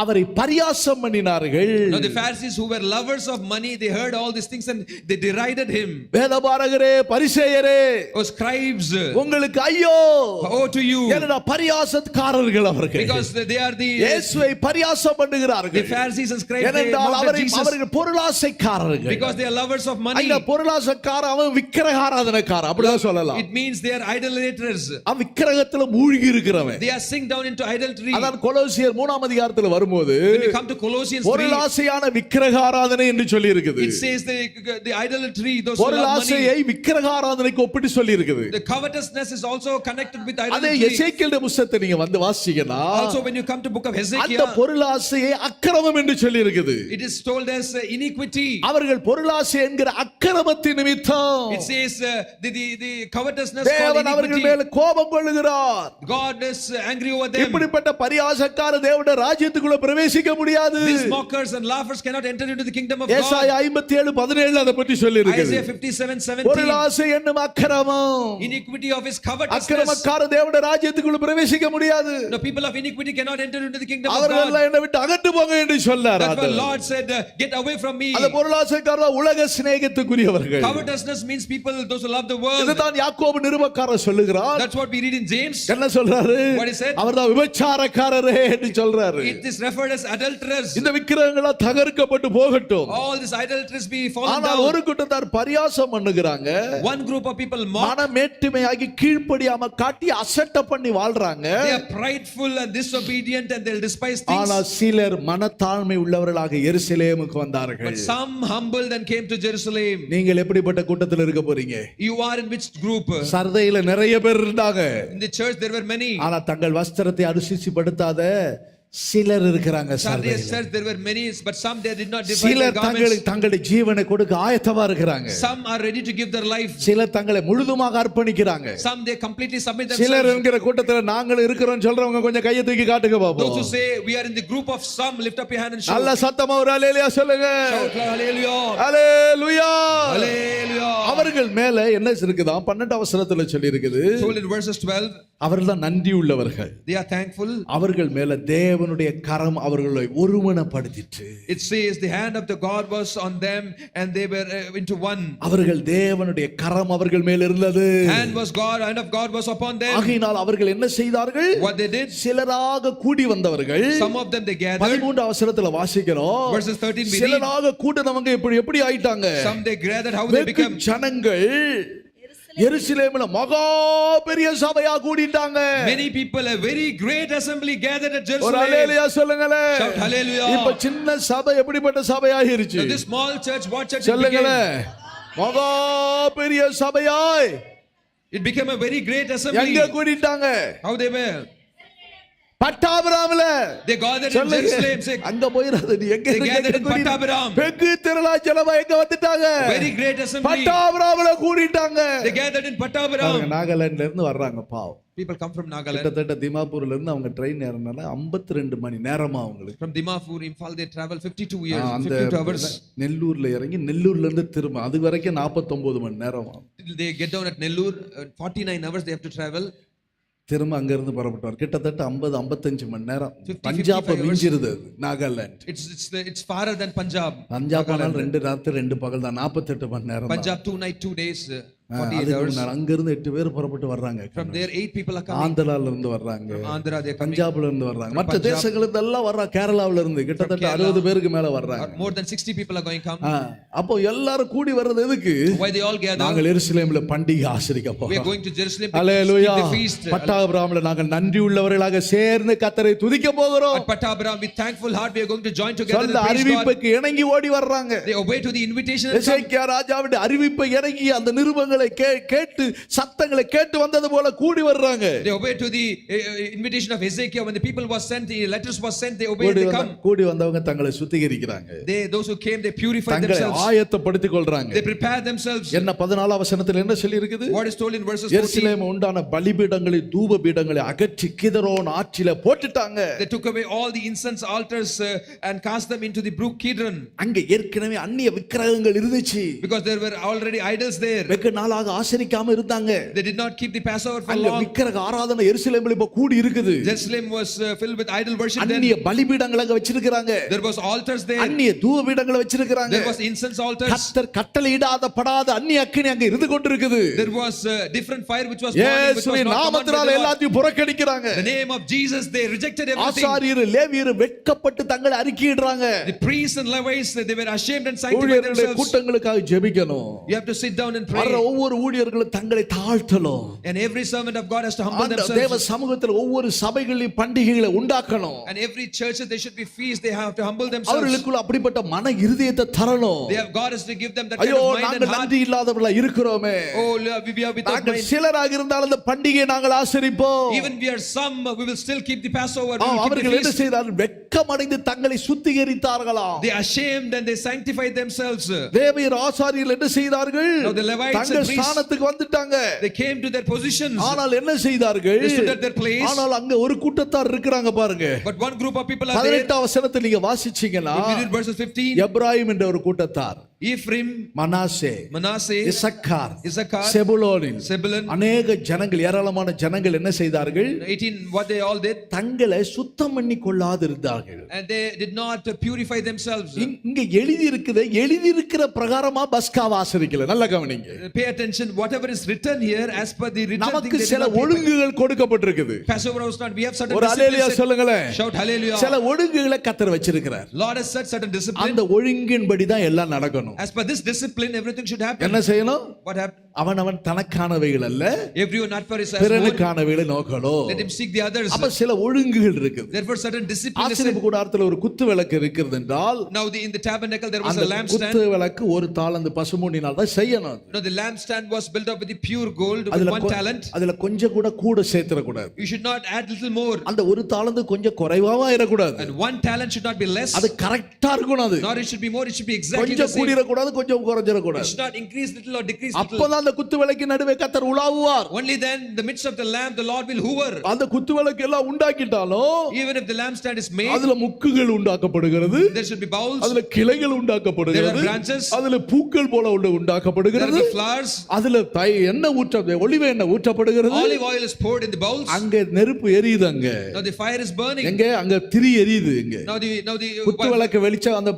அவரை பரியாசம் பண்ணினார்கள். Now the Pharisees who were lovers of money, they heard all these things and they derided him. வேதபாரகரே பரிசேயரே Oh scribes, உங்களுக்கு ஐயோ, woe to you, ஏனென்றா பரியாசக்காரர்கள் அவர்கள். because they are the இயேசுவை பரியாசம் பண்ணுகிறார்கள். Pharisees and scribes. They ஏனென்றால் mocked at Jesus அவர்கள் பொருளாசைக்காரர்கள். because they are lovers of money. அந்த பொருளாசைக்காரன் அவன் விக்கிரக ஆராதனைக்காரன் அப்படிதான் சொல்லலாம். It means they are idolaters. அவன் விக்கிரகத்துல மூழ்கி இருக்கிறவன். They are sink down into idolatry. அதான் கொலோசியர் 3ஆம் அதிகாரத்துல வரும்போது When we come to Colossians 3, பொருளாசையான விக்கிரக ஆராதனை என்று சொல்லி இருக்குது. it says the idolatry, those who love பொருளாசையை money. விக்கிரக ஆராதனைக்கு ஒப்பிட்டு சொல்லி இருக்குது. The covetousness is also connected with அதே idolatry. எசேக்கியேல் புத்தகத்தை நீங்க நீங்க வந்து வாசிங்கன்னா Also, when you come to book of அந்த Hezekiah, பொருளாசையை அக்கிரமம் என்று சொல்லி இருக்குது. it is told as iniquity. அவர்கள் பொருளாசை என்கிற அக்கிரமத்தின் நிமித்தம் It says the covetousness called தேவன் அவர்கள் iniquity. மேல் கோபம் கொள்ளுகிறார். God is angry over them. இப்படிப்பட்ட பரியாசக்கார தேவனுடைய ராஜ்யத்துக்குள்ள பிரவேசிக்க முடியாது. These mockers and laughers cannot enter into the kingdom of God. ஏசாயா 57:17 அதை பற்றி சொல்லி இருக்குது. Isaiah 57:17. பொருளாசை என்னும் அக்கிரமம். Iniquity of his covetousness. அக்கிரமக்கார தேவனுடைய ராஜ்யத்துக்குள்ள பிரவேசிக்க முடியாது. The people of iniquity cannot enter into the kingdom of அவர்கள் God. என்னை விட்டு அகன்று போங்க என்று சொன்னார். That's why Lord said, get away from me. அந்த பொருளாசைக்காரர் உலக சிநேகத்துக்குரியவர்கள். Covetousness means people, those who love the world. இதுதான் யாக்கோபு நிருபக்காரர் சொல்லுகிறார். That's what we read in James. என்ன சொல்றாரு? What he said? அவர்தான் விபச்சாரக்காரரே என்று சொல்றாரு. It is referred as adulterers. இந்த விக்கிரகங்களா தகர்க்கப்பட்டு போகட்டும். All these idolatries be fallen ஆனால் down. ஒரு கூட்டத்தார் பரியாசம் பண்ணுகிறாங்க. One group of people mock. மனமேட்டுமையாகி கீழ்ப்படியாம காட்டி அசட்டை பண்ணி வாழ்றாங்க. They are prideful and disobedient and they'll despise things. ஆனால் சிலர் மனத்தாழ்மை உள்ளவர்களாக எருசலேமுக்கு வந்தார்கள். But some humbled and came to Jerusalem. நீங்கள் எப்படிப்பட்ட கூட்டத்தில் இருக்க போறீங்க? You are in which group? சர்தையில நிறைய பேர் இருந்தாங்க. In the church there were many. ஆனா தங்கள் வஸ்திரத்தை அரிசிப்படுத்தாத சிலர் இருக்கிறாங்க. Sardis church there were many, but some they did not divide their சிலர் garments. தங்களுடைய ஜீவனை கொடுக்க ஆயத்தமா இருக்கிறாங்க. Some are ready to give their life. சிலர் தங்களை முழுதுமாக அர்ப்பணிக்கிறாங்க. Some they completely submit சிலர் themselves. என்கிற கூட்டத்துல நாங்கள் இருக்கிறோம் சொல்றவங்க கொஞ்சம் கையை தூக்கி காட்டுங்க Those பாப்போம். who say we are in the group of some, lift up your hand and shout. நல்ல சத்தமா ஒரு அல்லேலூயா சொல்லுங்க. Shout hallelujah. அல்லேலூயா. Hallelujah. அவர்கள் மேல என்ன இருக்குதா? 12 வசனத்துல சொல்லி இருக்குது. Told in verses 12. அவர்கள் தான் நன்றி உள்ளவர்கள். They are thankful. அவர்கள் மேல தேவனுடைய கரம் அவர்களை ஒருமனப்படுத்திற்று. It says the hand of the God was on them and they were into one. அவர்கள் தேவனுடைய கரம் அவர்கள் மேல் இருந்தது. Hand of God was upon them. ஆகையினால் அவர்கள் என்ன செய்தார்கள்? What they did? சிலராக கூடி வந்தவர்கள். Some of them they gathered. 13 வசனத்துல வாசிக்கிறோம். Verses 13 we read. சிலராக கூடினவங்க எப்படி ஆயிட்டாங்க? Some they gathered, how they become. ஜனங்கள் எருசலேமில் மகா பெரிய சபையா கூடிட்டாங்க. Many people, a very great assembly gathered at ஒரு Jerusalem. அல்லேலூயா சொல்லுங்களே. Shout hallelujah. இப்ப சின்ன சபை எப்படிப்பட்ட சபையாயிருச்சு? So this small church, what church it சொல்லுங்களே. became? மகா பெரிய சபையாய் It became a very great assembly. எங்க கூடிட்டாங்க? How they were? பட்டாபிராம்ல. They gathered in Jerusalem. Say, அங்க போயிராத நீ எங்க they gathered in Pattabiram. வெகு திரளா ஜனமா எங்க வந்துட்டாங்க? Very great assembly. பட்டாபிராம்ல கூடிட்டாங்க. They gathered in Pattabiram. அவங்க நாகாலாந்துல இருந்து வர்றாங்க பாவம். People come from Nagaland. கிட்டத்தட்ட திமாப்பூர்ல இருந்து அவங்க ட்ரெயின் ஏறனால 52 மணி நேரமா அவங்களுக்கு. From Dimapur, Imphal, they travel 52 years, அந்த 52 hours. நெல்லூர்ல இறங்கி நெல்லூர்ல இருந்து திரும்ப அது வரைக்கும் 49 மணி நேரம் ஆகும். Till they get down at Nellore, 49 hours they have to travel. திரும்ப அங்க இருந்து புறப்பட்டார். கிட்டத்தட்ட 50-55 மணி நேரம். 50-55 Punjab மிஞ்சிருது Nagaland. It's farther than Punjab. Punjab ஆனால் 2 ராத்திரி 2 பகல் தான் 48 மணி நேரம். Punjab 2 night 2 days, 48 hours. அங்க இருந்து 8 பேர் புறப்பட்டு வர்றாங்க. From there 8 people are coming. ஆந்திரால இருந்து வர்றாங்க. Andhra they are coming. பஞ்சாப்ல இருந்து வர்றாங்க. மற்ற தேசங்கள்ல இருந்து எல்லாம் வர்றாங்க. கேரளாவுல இருந்து கிட்டத்தட்ட 60 பேருக்கு மேல வர்றாங்க. More than 60 people are going to come. அப்போ எல்லாரும் கூடி வர்றது எதுக்கு? Why they all gather? நாங்கள் எருசலேமில் பண்டிகை ஆசரிக்க We are போறோம். going to Jerusalem to hallelujah. keep the feast. பட்டாபிராம்ல நாங்கள் நன்றி உள்ளவர்களாக சேர்ந்து கர்த்தரை துதிக்க போகிறோம். At Pattabiram with thankful heart we are going to join together சொல்ல and praise God. அறிவிப்புக்கு இணங்கி ஓடி வர்றாங்க. They obey to the invitation and come. எசேக்கியா ராஜாவுடைய அறிவிப்பை இறங்கி அந்த நிருபங்களை கேட்டு சத்தங்களை கேட்டு வந்தது போல கூடி வர்றாங்க. They obey to the invitation of Hezekiah. When the people was sent, the letters was sent, they obeyed, they come. கூடி வந்தவங்க தங்களை சுத்திகரிக்கிறாங்க. Those who came, they purified தங்களை themselves. ஆயத்தப்படுத்திக் கொள்றாங்க. They prepare themselves. என்ன 14 வசனத்தில் என்ன சொல்லி இருக்குது? What is told in verses 14? எருசலேம் உண்டான பலிபீடங்களை தூப பீடங்களை அகற்றி கிதரோன் ஆற்றில போட்டுட்டாங்க. They took away all the incense altars and cast them into the brook Kidron. அங்க ஏற்கனவே அந்நிய விக்கிரகங்கள் இருந்துச்சு. Because there were already idols there. வெகு நாளாக ஆசரிக்காம இருந்தாங்க. They did not keep the Passover for அங்க long. விக்கிரக ஆராதனை எருசலேமில் இப்ப கூடி இருக்குது. Jerusalem was filled with idol worship then. அந்நிய பலிபீடங்களை அங்க வச்சிருக்காங்க. There was altars there. அந்நிய தூப பீடங்களை வச்சிருக்காங்க. There was incense altars. கர்த்தர் கட்டளையிடாத படாத அந்நிய அக்கினி அங்க இருந்து கொண்டிருக்குது. There was different fire which was burning, which was இயேசுவின் not commanded நாமத்தினால by the Lord. எல்லாத்தையும் புறக்கணிக்கிறாங்க. The name of Jesus, they rejected everything. ஆசாரியர் லேவியர் வெட்கப்பட்டு தங்களை அறிக்கையிடுறாங்க. The priests and Levites, they were ashamed and sanctified ஊழியர்களுடைய themselves. கூட்டங்களுக்காக ஜெபிக்கணும். You have to sit down and pray. வர ஒவ்வொரு ஊழியர்களும் தங்களை தாழ்த்தணும். And every servant of God has to humble அந்த themselves. தேவ சமூகத்தில் ஒவ்வொரு சபைகளிலும் பண்டிகைகளை உண்டாக்கணும். And every church there should be feast. They have to humble themselves. அவர்களுக்குள்ள அப்படிப்பட்ட மன இருதயத்தை தரணும். God has to give them that kind ஐயோ of mind and நாங்கள் heart. நன்றி இல்லாதவர்களா இருக்கிறோமே. Oh Lord, we are without நாங்கள் mind. சிலராக இருந்தாலும் அந்த பண்டிகையை நாங்கள் ஆசரிப்போம். Even we are some, we will still keep the Passover. We will keep அவர்கள் the என்ன feast. செய்தார்கள்? வெட்கமடைந்து தங்களை சுத்திகரித்தார்களாம். They are ashamed and they sanctified themselves. தேவீர் ஆசாரியர்கள் என்ன செய்தார்கள்? Now the Levites and தங்கள் priests, ஸ்தானத்துக்கு வந்துட்டாங்க. they came to their positions. ஆனால் என்ன செய்தார்கள்? They stood at their place. ஆனால் அங்க ஒரு கூட்டத்தார் இருக்கிறாங்க பாருங்க. But one group of people are there. 18ஆம் வசனத்தை நீங்க வாசிச்சீங்கன்னா If you read verses 15, Ephraim என்ற ஒரு கூட்டத்தார், Ephraim, Manasseh, Manasseh, Issachar, Issachar, செபுலோன், Zebulun, அநேக ஜனங்கள், ஏராளமான ஜனங்கள் என்ன செய்தார்கள்? 18, what they all did, தங்களை சுத்தம் பண்ணி கொள்ளாது இருந்தார்கள். and they did not purify themselves. இங்க எழுதி இருக்குது, எழுதி இருக்கிற பிரகாரமா பஸ்காவை ஆசரிக்கல. நல்ல கவனிங்க. Pay attention, whatever is written here as per the written thing, நமக்கு they did சில not keep it. ஒழுங்குகள் கொடுக்கப்பட்டிருக்குது. Passover was not, we have certain ஒரு அல்லேலூயா disciplines. சொல்லுங்களேன். Shout hallelujah. சில ஒழுங்குகளை கர்த்தர் வச்சிருக்கிறார். Lord has set certain discipline. அந்த ஒழுங்கின்படி தான் எல்லாம் நடக்கணும். As per this discipline, everything should happen. என்ன செய்யணும்? What happened? அவன் தனக்கானவைகள் அல்ல, Everyone not for his own. பிறனுக்கானவைகளை நோக்கணும். Let him seek the others. அப்ப சில ஒழுங்குகள் இருக்குது. Therefore, certain discipline is ஆசரிப்பு கூடாரத்துல ஒரு குத்து விளக்கு இருக்கிறது என்றால், now in the tabernacle there was அந்த a lampstand. குத்து விளக்கு ஒரு தாளந்து பசும்பொன்னினால் தான் செய்யணும். No, the lampstand was built up with the pure gold with அதுல 1 talent. அதுல கொஞ்சம் கூட சேர்த்துற கூடாது. You should not add little more. அந்த ஒரு தாளந்து கொஞ்சம் குறைவாவா இருக்கக்கூடாது. And 1 talent should not be less. அது கரெக்டா இருக்கணும். அது Nor it should be more. It should be exactly the கொஞ்சம் same. கூடிர கூடாது, கொஞ்சம் குறைஞ்சிர It கூடாது. should not increase little or decrease little. அப்பதான் அந்த குத்து விளக்கின் நடுவே கர்த்தர் உலாவுவார். Only then, in the midst of the lamp, the Lord will hover. அந்த குத்து விளக்கு எல்லாம் உண்டாக்கிட்டாலும் Even if the lampstand is made, அதுல முக்குகள் உண்டாக்கப்படுகிறது, there should be bowls. அதுல கிளைகள் There உண்டாக்கப்படுகிறது, are branches. அதுல பூக்கள் போல There are உண்டாக்கப்படுகிறது, the flowers. அதுல எண்ணெய் ஒளிவ எண்ணெய் ஊற்றப்படுகிறது. Olive oil is poured in the bowls. அங்க நெருப்பு எரியுது. அங்க Now the fire is burning. எங்க அங்க திரி எரியுது. எங்க Now the குத்து விளக்கு வெளிச்சம் அந்த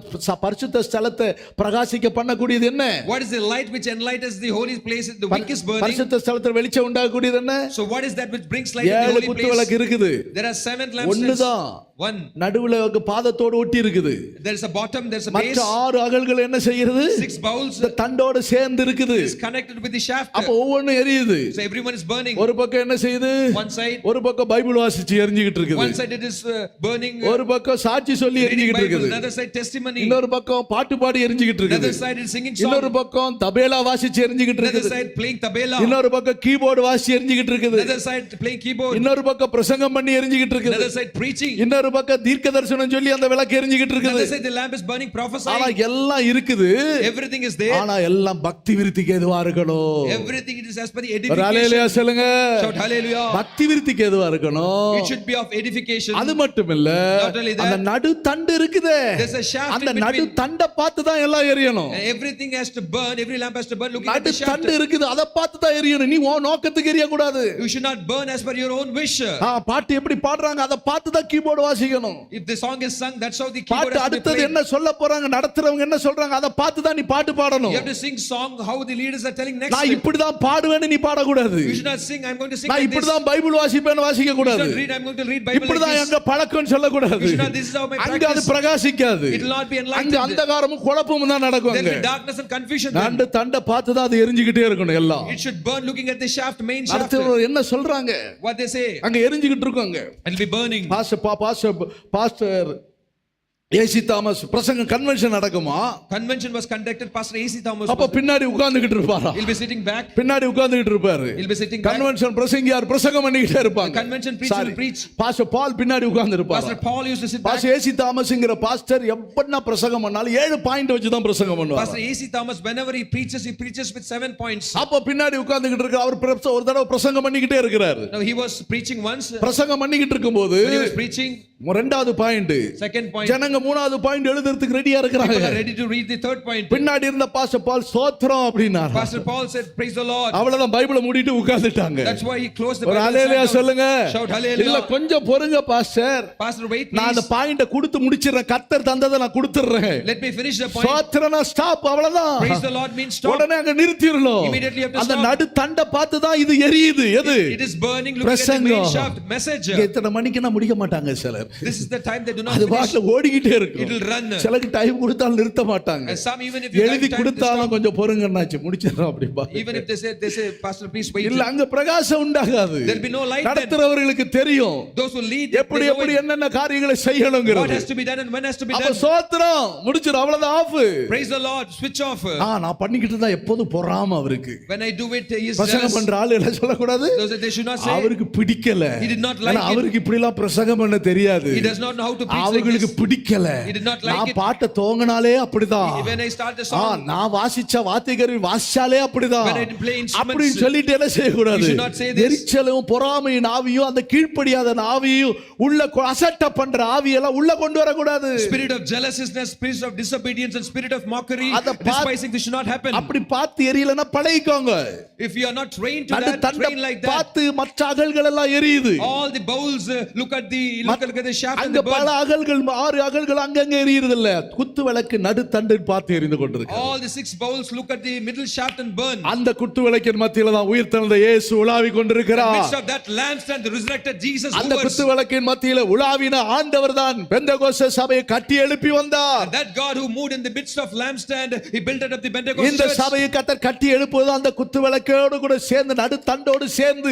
பரிசுத்த ஸ்தலத்தை பிரகாசிக்க பண்ணக்கூடியது என்ன? what is the light which enlightens the holy place? The wick is burning. பரிசுத்த ஸ்தலத்தில் வெளிச்சம் உண்டாகக்கூடியது என்ன? So what is that which brings light in the 7 holy குத்து place? விளக்கு இருக்குது. There are 7 lampstands. ஒண்ணுதான் One. நடுவுல பாதத்தோடு ஒட்டி இருக்குது. There is a bottom, there is a மற்ற base. 6 அகல்கள் என்ன செய்கிறது? 6 bowls இந்த தண்டோட சேர்ந்து இருக்குது. is connected with the shaft. அப்ப ஒவ்வொன்றும் எரியுது. So everyone is burning. ஒரு பக்கம் என்ன செய்யுது? One side. ஒரு பக்கம் பைபிள் வாசிச்சு எரிஞ்சிட்டு இருக்குது. One side it is burning. ஒரு பக்கம் சாட்சி சொல்லி Reading எரிஞ்சிட்டு Bible. இருக்குது. Another side testimony. இன்னொரு பக்கம் பாட்டு பாடி எரிஞ்சிட்டு இருக்குது. Another side is singing song. இன்னொரு பக்கம் தபேலா வாசிச்சு எரிஞ்சிட்டு Another இருக்குது. side playing tabela. இன்னொரு பக்கம் கீபோர்டு வாசிச்சு எரிஞ்சிட்டு இருக்குது. Another side playing keyboard. இன்னொரு பக்கம் பிரசங்கம் பண்ணி எரிஞ்சிட்டு இருக்குது. Another side preaching. இன்னொரு பக்கம் தீர்க்க தரிசனம் சொல்லி அந்த விளக்கு எரிஞ்சிட்டு இருக்குது. Another side the lamp is burning ஆனா prophesying. எல்லாம் இருக்குது. Everything is there. ஆனா எல்லாம் பக்தி விருத்திக்கு ஏதுவா இருக்கணும். Everything it is as per the ஒரு ஹல்லேலூயா edification. சொல்லுங்க. Shout hallelujah. பக்தி விருத்திக்கு ஏதுவா இருக்கணும். It should be of edification. அது மட்டும் இல்ல, Not only that, அந்த நடு தண்டு இருக்குதே, there's a shaft அந்த in நடு between. தண்டை பார்த்து தான் எல்லாம் எரியணும். Everything has to burn. Every lamp has to burn. Looking at நடு the shaft. தண்டு இருக்குது, அதை பார்த்து தான் எரியணும். நீ உன் நோக்கத்துக்கு எரிய கூடாது. You should not burn as per your own wish. பாட்டு எப்படி பாடுறாங்க அதை பார்த்து தான் கீபோர்டு வாசிக்கணும். If the song is sung, that's how the keyboard பாட்டு has to be அடுத்தது played. என்ன சொல்ல போறாங்க, நடத்துறவங்க என்ன சொல்றாங்க, அதை பார்த்து தான் நீ பாட்டு பாடணும். You have to sing song how the leaders are telling next. நான் இப்படி தான் பாடுவேன்னு நீ பாடக்கூடாது. You should not sing I'm going to sing நான் like இப்படி this. தான் பைபிள் வாசிப்பேன்னு வாசிக்க You கூடாது. should not read I'm going to read Bible இப்படி like தான் this. எங்க பழக்கம் சொல்லக்கூடாது. You should not this is how my அங்க அது practice. பிரகாசிக்காது. It will not be அங்க enlightened. அந்தகாரமும் குழப்பமும் தான் நடக்கும். There will அங்க be darkness and confusion then. நண்டு தண்டை பார்த்து தான் அது எரிஞ்சுக்கிட்டே இருக்கணும் எல்லாம். It should burn looking at the shaft, main shaft. அடுத்தவர் என்ன சொல்றாங்க, What they say. அங்க எரிஞ்சுக்கிட்டு இருக்கோங்க. It will be burning. Pastor AC Thomas பிரசங்க கன்வென்ஷன் நடக்குமா? Convention was conducted. Pastor AC Thomas அப்ப பின்னாடி உட்கார்ந்துகிட்டு இருப்பாரா? he'll be sitting back. பின்னாடி உட்கார்ந்துகிட்டு இருப்பாரு. He'll be sitting back. Convention பிரசங்கியார் பிரசங்கம் பண்ணிக்கிட்டே இருப்பாங்க. The convention preacher will preach. Pastor Paul பின்னாடி உட்கார்ந்து இருப்பாரு. Pastor Paul used to sit back. Pastor AC தாமஸ்ங்கற பாஸ்டர் எப்பன்னா பிரசங்கம் பண்ணாலும் 7 பாயிண்ட் வச்சு தான் பிரசங்கம் பண்ணுவார். Pastor AC Thomas whenever he preaches with 7 points. அப்ப பின்னாடி உட்கார்ந்துகிட்டு இருக்க அவர் ஒரு தடவை பிரசங்கம் பண்ணிக்கிட்டே இருக்கிறாரு. Now he was preaching once. பிரசங்கம் பண்ணிக்கிட்டு இருக்கும்போது When he was preaching, இரண்டாவது பாயிண்ட், second point, ஜனங்க மூணாவது பாயிண்ட் எழுதுறதுக்கு ரெடியா இருக்காங்க. people are ready to read the third point. பின்னாடி இருந்த பாஸ்டர் பால் ஸ்தோத்திரம் அப்படினார். Pastor Paul said praise the Lord. அவ்வளவுதான் பைபிளை மூடிட்டு உட்கார்ந்துட்டாங்க. That's why he closed the ஒரு Bible. ஹல்லேலூயா சொல்லுங்க. Shout hallelujah. இல்ல கொஞ்சம் பொறுங்க பாஸ்டர். Pastor wait நான் அந்த please. பாயிண்ட கொடுத்து முடிச்சிறேன். கர்த்தர் தந்ததை நான் கொடுத்துறேன். Let me finish the point. ஸ்தோத்திரனா ஸ்டாப் அவ்வளவுதான். Praise the Lord means stop. உடனே அங்க நிறுத்திரணும். Immediately you have to அந்த stop. நடு தண்டை பார்த்து தான் இது எரியுது. எது? It is burning looking at the main shaft. Message. எத்தனை மணிக்கு நான் முடிக்க மாட்டாங்க சிலர். பாரு. This is the time they do not அது finish. பாட்டுல ஓடிக்கிட்டே It இருக்கும். will run. சிலக்கு டைம் கொடுத்தாலும் நிறுத்த மாட்டாங்க. And some even if you எழுதி give time to கொடுத்தாலும் stop, கொஞ்சம் பொறுங்கன்னாச்சு முடிச்சிடறோம் அப்படிப்பா. even if they say pastor please wait, இல்ல அங்க பிரகாசம் உண்டாகாது. there will be no light then. நடத்துறவர்களுக்கு தெரியும் Those who lead, எப்படி they know எப்படி it. என்னென்ன காரியங்களை What செய்யணுங்கிறது. has to be done and when has to be அப்ப done. சோத்திரம் முடிச்சிரும், அவ்வளவுதான் of. Praise the Lord, switch off. நான் பண்ணிக்கிட்டு தான் எப்போதும் பொறாம அவருக்கு. When I do it, he is பிரசங்கம் jealous. பண்ற ஆளு எல்லாம் சொல்லக்கூடாது. They should not say. அவருக்கு பிடிக்கல. He did not like it. அவருக்கு இப்படி எல்லாம் பிரசங்கம் பண்ண தெரியாது. He does not know how to preach like அவங்களுக்கு this. பிடிக்கல. He did not like நான் it. பாட்ட தோங்கனாலே அப்படிதான். When I start the song, நான் வாசிச்ச வாத்தியகருவி வாசிச்சாலே அப்படிதான். when I play instruments, அப்படி சொல்லிட்டு என்ன செய்யக்கூடாது. you should not say this. எரிச்சலும் பொறாமையின் ஆவியும் அந்த கீழ்ப்படியாத ஆவியும் உள்ள அசட்ட பண்ற ஆவியெல்லாம் உள்ள கொண்டு வரக்கூடாது. spirit of jealousness, spirit of disobedience and spirit of mockery, அத despising, this should not happen. அப்படி பார்த்து எரியலனா பழகிக்கோங்க. If you are not trained to that, train like that. பார்த்து மற்ற அகல்கள் எல்லாம் எரியுது. All the bowls look at the shaft and அங்க the burn. பல அகல்கள் 6 அகல்கள் அங்கங்க எரியுது இல்ல. குத்து விளக்கு நடு தண்டு பார்த்து எரிந்து கொண்டிருக்கு. All the 6 bowls look at the middle shaft and burn. அந்த குத்து விளக்கின் மத்தியில தான் உயிர்த்தெழுந்த இயேசு உலாவி In கொண்டிருக்கிறார். the midst of that lampstand, the resurrected Jesus அந்த hovers. குத்து விளக்கின் மத்தியில உலாவின ஆண்டவர் தான் பெந்தெகோஸ்தே சபையை கட்டி எழுப்பி வந்தார். And that God who moved in the midst of lampstand, he built up the Pentecost இந்த church. சபையை கர்த்தர் கட்டி எழுப்புவது அந்த குத்து விளக்கோடு கூட சேர்ந்து நடு தண்டோடு சேர்ந்து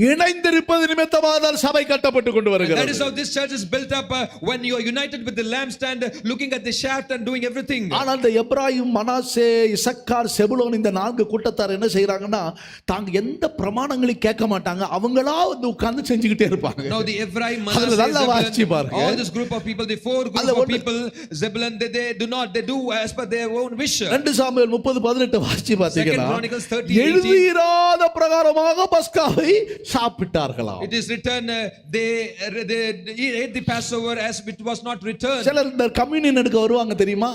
இணைந்திருப்பது நிமித்தமாக தான் சபை கட்டப்பட்டு கொண்டு That வருகிறது. is how this church is built up, when you are united with the lampstand, looking at the shaft and doing everything. ஆனால் இந்த எப்ராயிம், மனாசே, இசக்கார், செபுலோன் இந்த 4 கூட்டத்தார் என்ன செய்றாங்கன்னா தாங்க எந்த பிரமாணங்களையும் கேட்க மாட்டாங்க. அவங்களா வந்து உட்கார்ந்து செஞ்சுக்கிட்டே இருப்பாங்க. Now the Ephraim, அதுல நல்லா வாசிச்சு Manasseh, பாருங்க. Zebulun, all this group of people, the 4 group அதுல of ஒண்ணு- people, Zebulun, they do as per their own wish. 2 Samuel 30:18 வாசிச்சு பார்த்தீங்கன்னா 2 Chronicles 30:18. எழுதிராத பிரகாரமாக பஸ்காவை சாப்பிட்டார்களாம். It is written, they ate the Passover as it was not returned. சிலர் இந்த communion எடுக்க வருவாங்க தெரியுமா?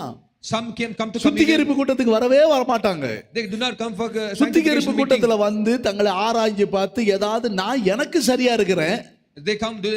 Some come to communion. சுத்திகரிப்பு கூட்டத்துக்கு வரவே வர மாட்டாங்க. They do not come for சுத்திகரிப்பு sanctification meeting. கூட்டத்துல வந்து தங்களை ஆராய்ஞ்சு பார்த்து ஏதாவது நான் எனக்கு சரியா இருக்கிறேன், They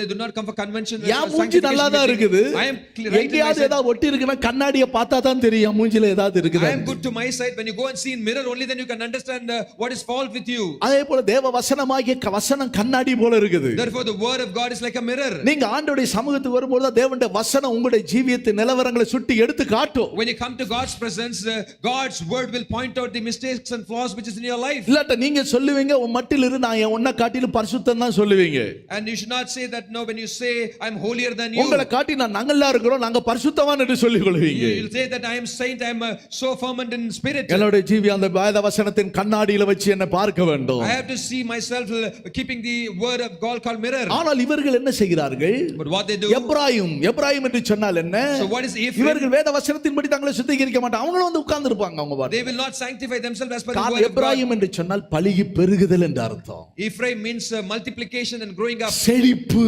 do not come for convention. என் மூஞ்சி நல்லா தான் இருக்குது, I am right in எங்கேயாவது myself. ஏதாவது ஒட்டி இருக்குன்னா கண்ணாடியை பார்த்தா தான் தெரியும் மூஞ்சில ஏதாவது இருக்குது. I am good to my side. When you go and see in mirror, only then you can understand what is fault with you. அதே போல தேவ வசனமாகிய வசனம் கண்ணாடி போல இருக்குது. Therefore the word of God is like a mirror. நீங்க ஆண்டவருடைய சமூகத்துக்கு வரும்போது தான் தேவனுடைய வசனம் உங்களுடைய ஜீவியத்தின் நிலவரங்களை சுட்டி எடுத்து காட்டும். When you come to God's presence, God's word will point out the mistakes and flaws which is in your life. இல்லாட்ட நீங்க சொல்லுவீங்க உன் மட்டில் இரு நான் என் உன்னை காட்டிலும் பரிசுத்தம் தான் சொல்லுவீங்க. And you should not say that. No, when you say I'm holier than you, உங்களை காட்டி நான் நாங்களா இருக்கிறோம் நாங்க பரிசுத்தவான் என்று சொல்லிக் கொள்வீங்க. you will say that I am saint, I am so fervent in spirit. என்னுடைய ஜீவி அந்த வேத வசனத்தின் கண்ணாடியில வச்சு என்ன பார்க்க வேண்டும். I have to see myself keeping the word of God called mirror. ஆனால் இவர்கள் என்ன செய்கிறார்கள்? But what they do? Ephraim என்று சொன்னால் என்ன? So what is Ephraim? இவர்கள் வேத வசனத்தின்படி தங்களை சுத்திகரிக்க மாட்டாங்க. அவங்க வந்து உட்கார்ந்து இருப்பாங்க அவங்க பாட்டு. They will not sanctify themselves as per the word of God. Ephraim என்று சொன்னால் பலுகி பெருகுதல் என்று அர்த்தம். Ephraim means multiplication and growing up. செழிப்பு,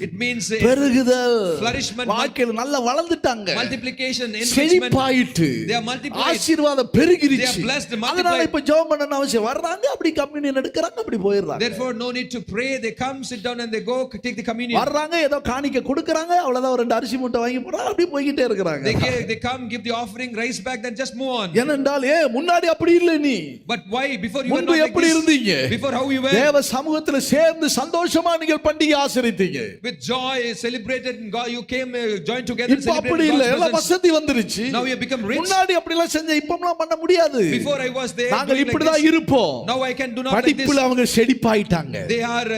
It means பெருகுதல், flourishment, வாழ்க்கையில நல்லா வளர்ந்துட்டாங்க, multiplication, enrichment. செழிப்பாயிட்டு, They are multiplied. ஆசீர்வாதம் பெருகிருச்சு. They are blessed, multiplied. அதனால இப்ப ஜெபம் பண்ணனும் அவசியம். வர்றாங்க அப்படி கம்யூனியன் எடுக்கறாங்க அப்படி போயிடுறாங்க. Therefore no need to pray. They come, sit down and they go take the communion. வர்றாங்க ஏதோ காணிக்கை கொடுக்கறாங்க, அவ்வளவுதான், ஒரு 2 அரிசி மூட்டை வாங்கி போறாங்க, அப்படி போயிட்டே இருக்கறாங்க. They come, give the offering, rise back, then just move on. ஏனென்றால் முன்னாடி அப்படி இல்ல நீ. But why? Before you were முன்பு not like எப்படி this. இருந்தீங்க? Before how you were? தேவ சமூகத்துல சேர்ந்து சந்தோஷமா நீங்கள் பண்டிகை ஆசரித்தீங்க. With joy celebrated and God, you came joined together and இப்ப அப்படி celebrated இல்ல, God's எல்லாம் presence. வசதி வந்துருச்சு. Now you have become rich. முன்னாடி அப்படி எல்லாம் செஞ்ச இப்பலாம் பண்ண முடியாது. Before I was there, நாங்கள் doing like இப்படி தான் this. இருப்போம். Now I can do not like this. படிப்புல அவங்க செழிப்பாயிட்டாங்க. They are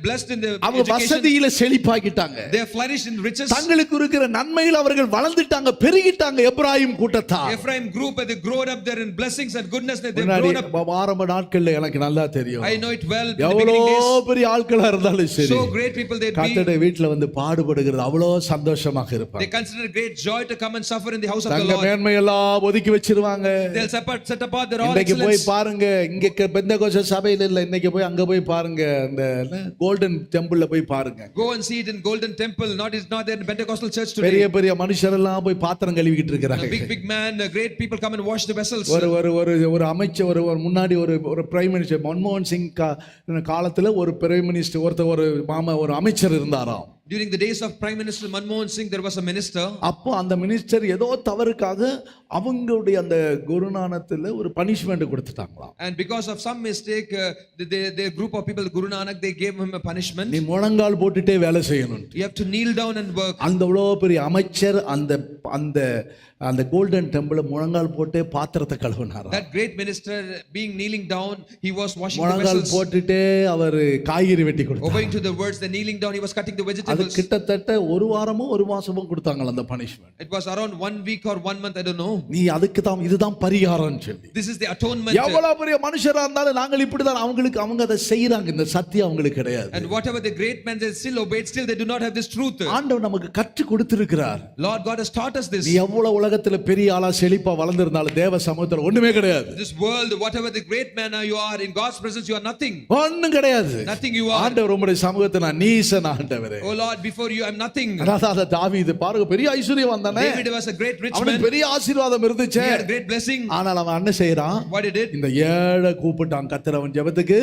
blessed in the அவங்க education. வசதியில செழிப்பாக்கிட்டாங்க. They are flourished in riches. தங்களுக்கு இருக்கிற நன்மையில் அவர்கள் வளர்ந்துட்டாங்க, பெருகிட்டாங்க. எப்ராயிம் கூட்டத்தார் Ephraim group, they grown up there in blessings and goodness. They முன்னாடி grown up. ஆரம்ப நாட்கள்ல எனக்கு நல்லா தெரியும். I know it well. In the எவ்வளோ beginning days, பெரிய ஆட்களா இருந்தாலும் சரி, so great people they'd be. கர்த்தருடைய வீட்டுல வந்து பாடுபடுகிறது அவ்வளோ சந்தோஷமாக இருப்பாங்க. They consider it great joy to come and suffer in the house of the தங்க Lord. மேன்மை எல்லாம் ஒதுக்கி வச்சிருவாங்க. They'll set apart their all இன்னைக்கு போய் excellence. பாருங்க, இங்க பெந்தெகோஸ்தே சபையில இல்ல, இன்னைக்கு போய் அங்க போய் பாருங்க, அந்த கோல்டன் டெம்பிள்ல போய் பாருங்க. Go and see it in Golden Temple. Not there in Pentecostal church today. பெரிய பெரிய மனுஷர் எல்லாம் போய் பாத்திரம் கழுவிக்கிட்டு இருக்காங்க. Big man, great people come and wash the vessels. ஒரு அமைச்சர், ஒரு முன்னாடி ஒரு பிரைம் மினிஸ்டர் மன்மோகன் சிங் காலத்துல ஒரு பிரைம் மினிஸ்டர் ஒரு அமைச்சர் இருந்தாராம். During the days of Prime Minister Manmohan Singh, there was a minister. அப்போ அந்த மினிஸ்டர் ஏதோ தவறுக்காக அவங்களுடைய அந்த குருநானத்துல ஒரு punishment கொடுத்துட்டாங்களாம். And because of some mistake, the group of people, Guru Nanak, they gave him a punishment. நீ முழங்கால் போட்டுட்டே வேலை செய்யணும். You have to kneel down and work. அந்த அவ்வளோ பெரிய அமைச்சர் அந்த அந்த அந்த கோல்டன் டெம்பிள் முழங்கால் போட்டே பாத்திரத்தை கழுவினாராம். That great minister, being kneeling down, he was washing the முழங்கால் vessels. போட்டுட்டே அவர் காய்கறி வெட்டி கொடுத்தார். Obeying to the words, the kneeling down, he was cutting the அது vegetables. கிட்டத்தட்ட ஒரு வாரமோ ஒரு மாசமோ கொடுத்தாங்களா அந்த punishment. It was around 1 week or 1 month, I don't know. நீ அதுக்கு தான் இதுதான் பரிகாரம்னு சொல்லி. This is the atonement. எவ்வளவு பெரிய மனுஷரா இருந்தாலும் நாங்கள் இப்படிதான் அவங்களுக்கு அவங்க அதை செய்யறாங்க. இந்த சத்தியம் அவங்களுக்கு கிடையாது. And whatever the great men, they still obeyed, still they do not have this truth. ஆண்டவர் நமக்கு கற்று கொடுத்திருக்கிறார். Lord God has taught us this. நீ எவ்வளவு உலகத்துல பெரிய ஆளா செழிப்பா வளர்ந்திருந்தாலும் தேவ சமூகத்துல ஒண்ணுமே கிடையாது. This world, whatever the great man you are, in God's presence you are nothing. ஒண்ணும் கிடையாது. Nothing you are. ஆண்டவர் உம்முடைய சமூகத்துல நான் நீசன் ஆண்டவரே. Oh Lord, before you I am nothing. அதாவது தாவீது பாருங்க பெரிய ஐஸ்வர்யவான் தானே. David was a great rich man. அவனுக்கு பெரிய ஆசீர்வாதம் இருந்துச்சு. He had great blessing. ஆனால் அவன் என்ன செய்யறான்? What he did? இந்த ஏழை கூப்பிட்டான் கர்த்தர் அவன் ஜெபத்துக்கு.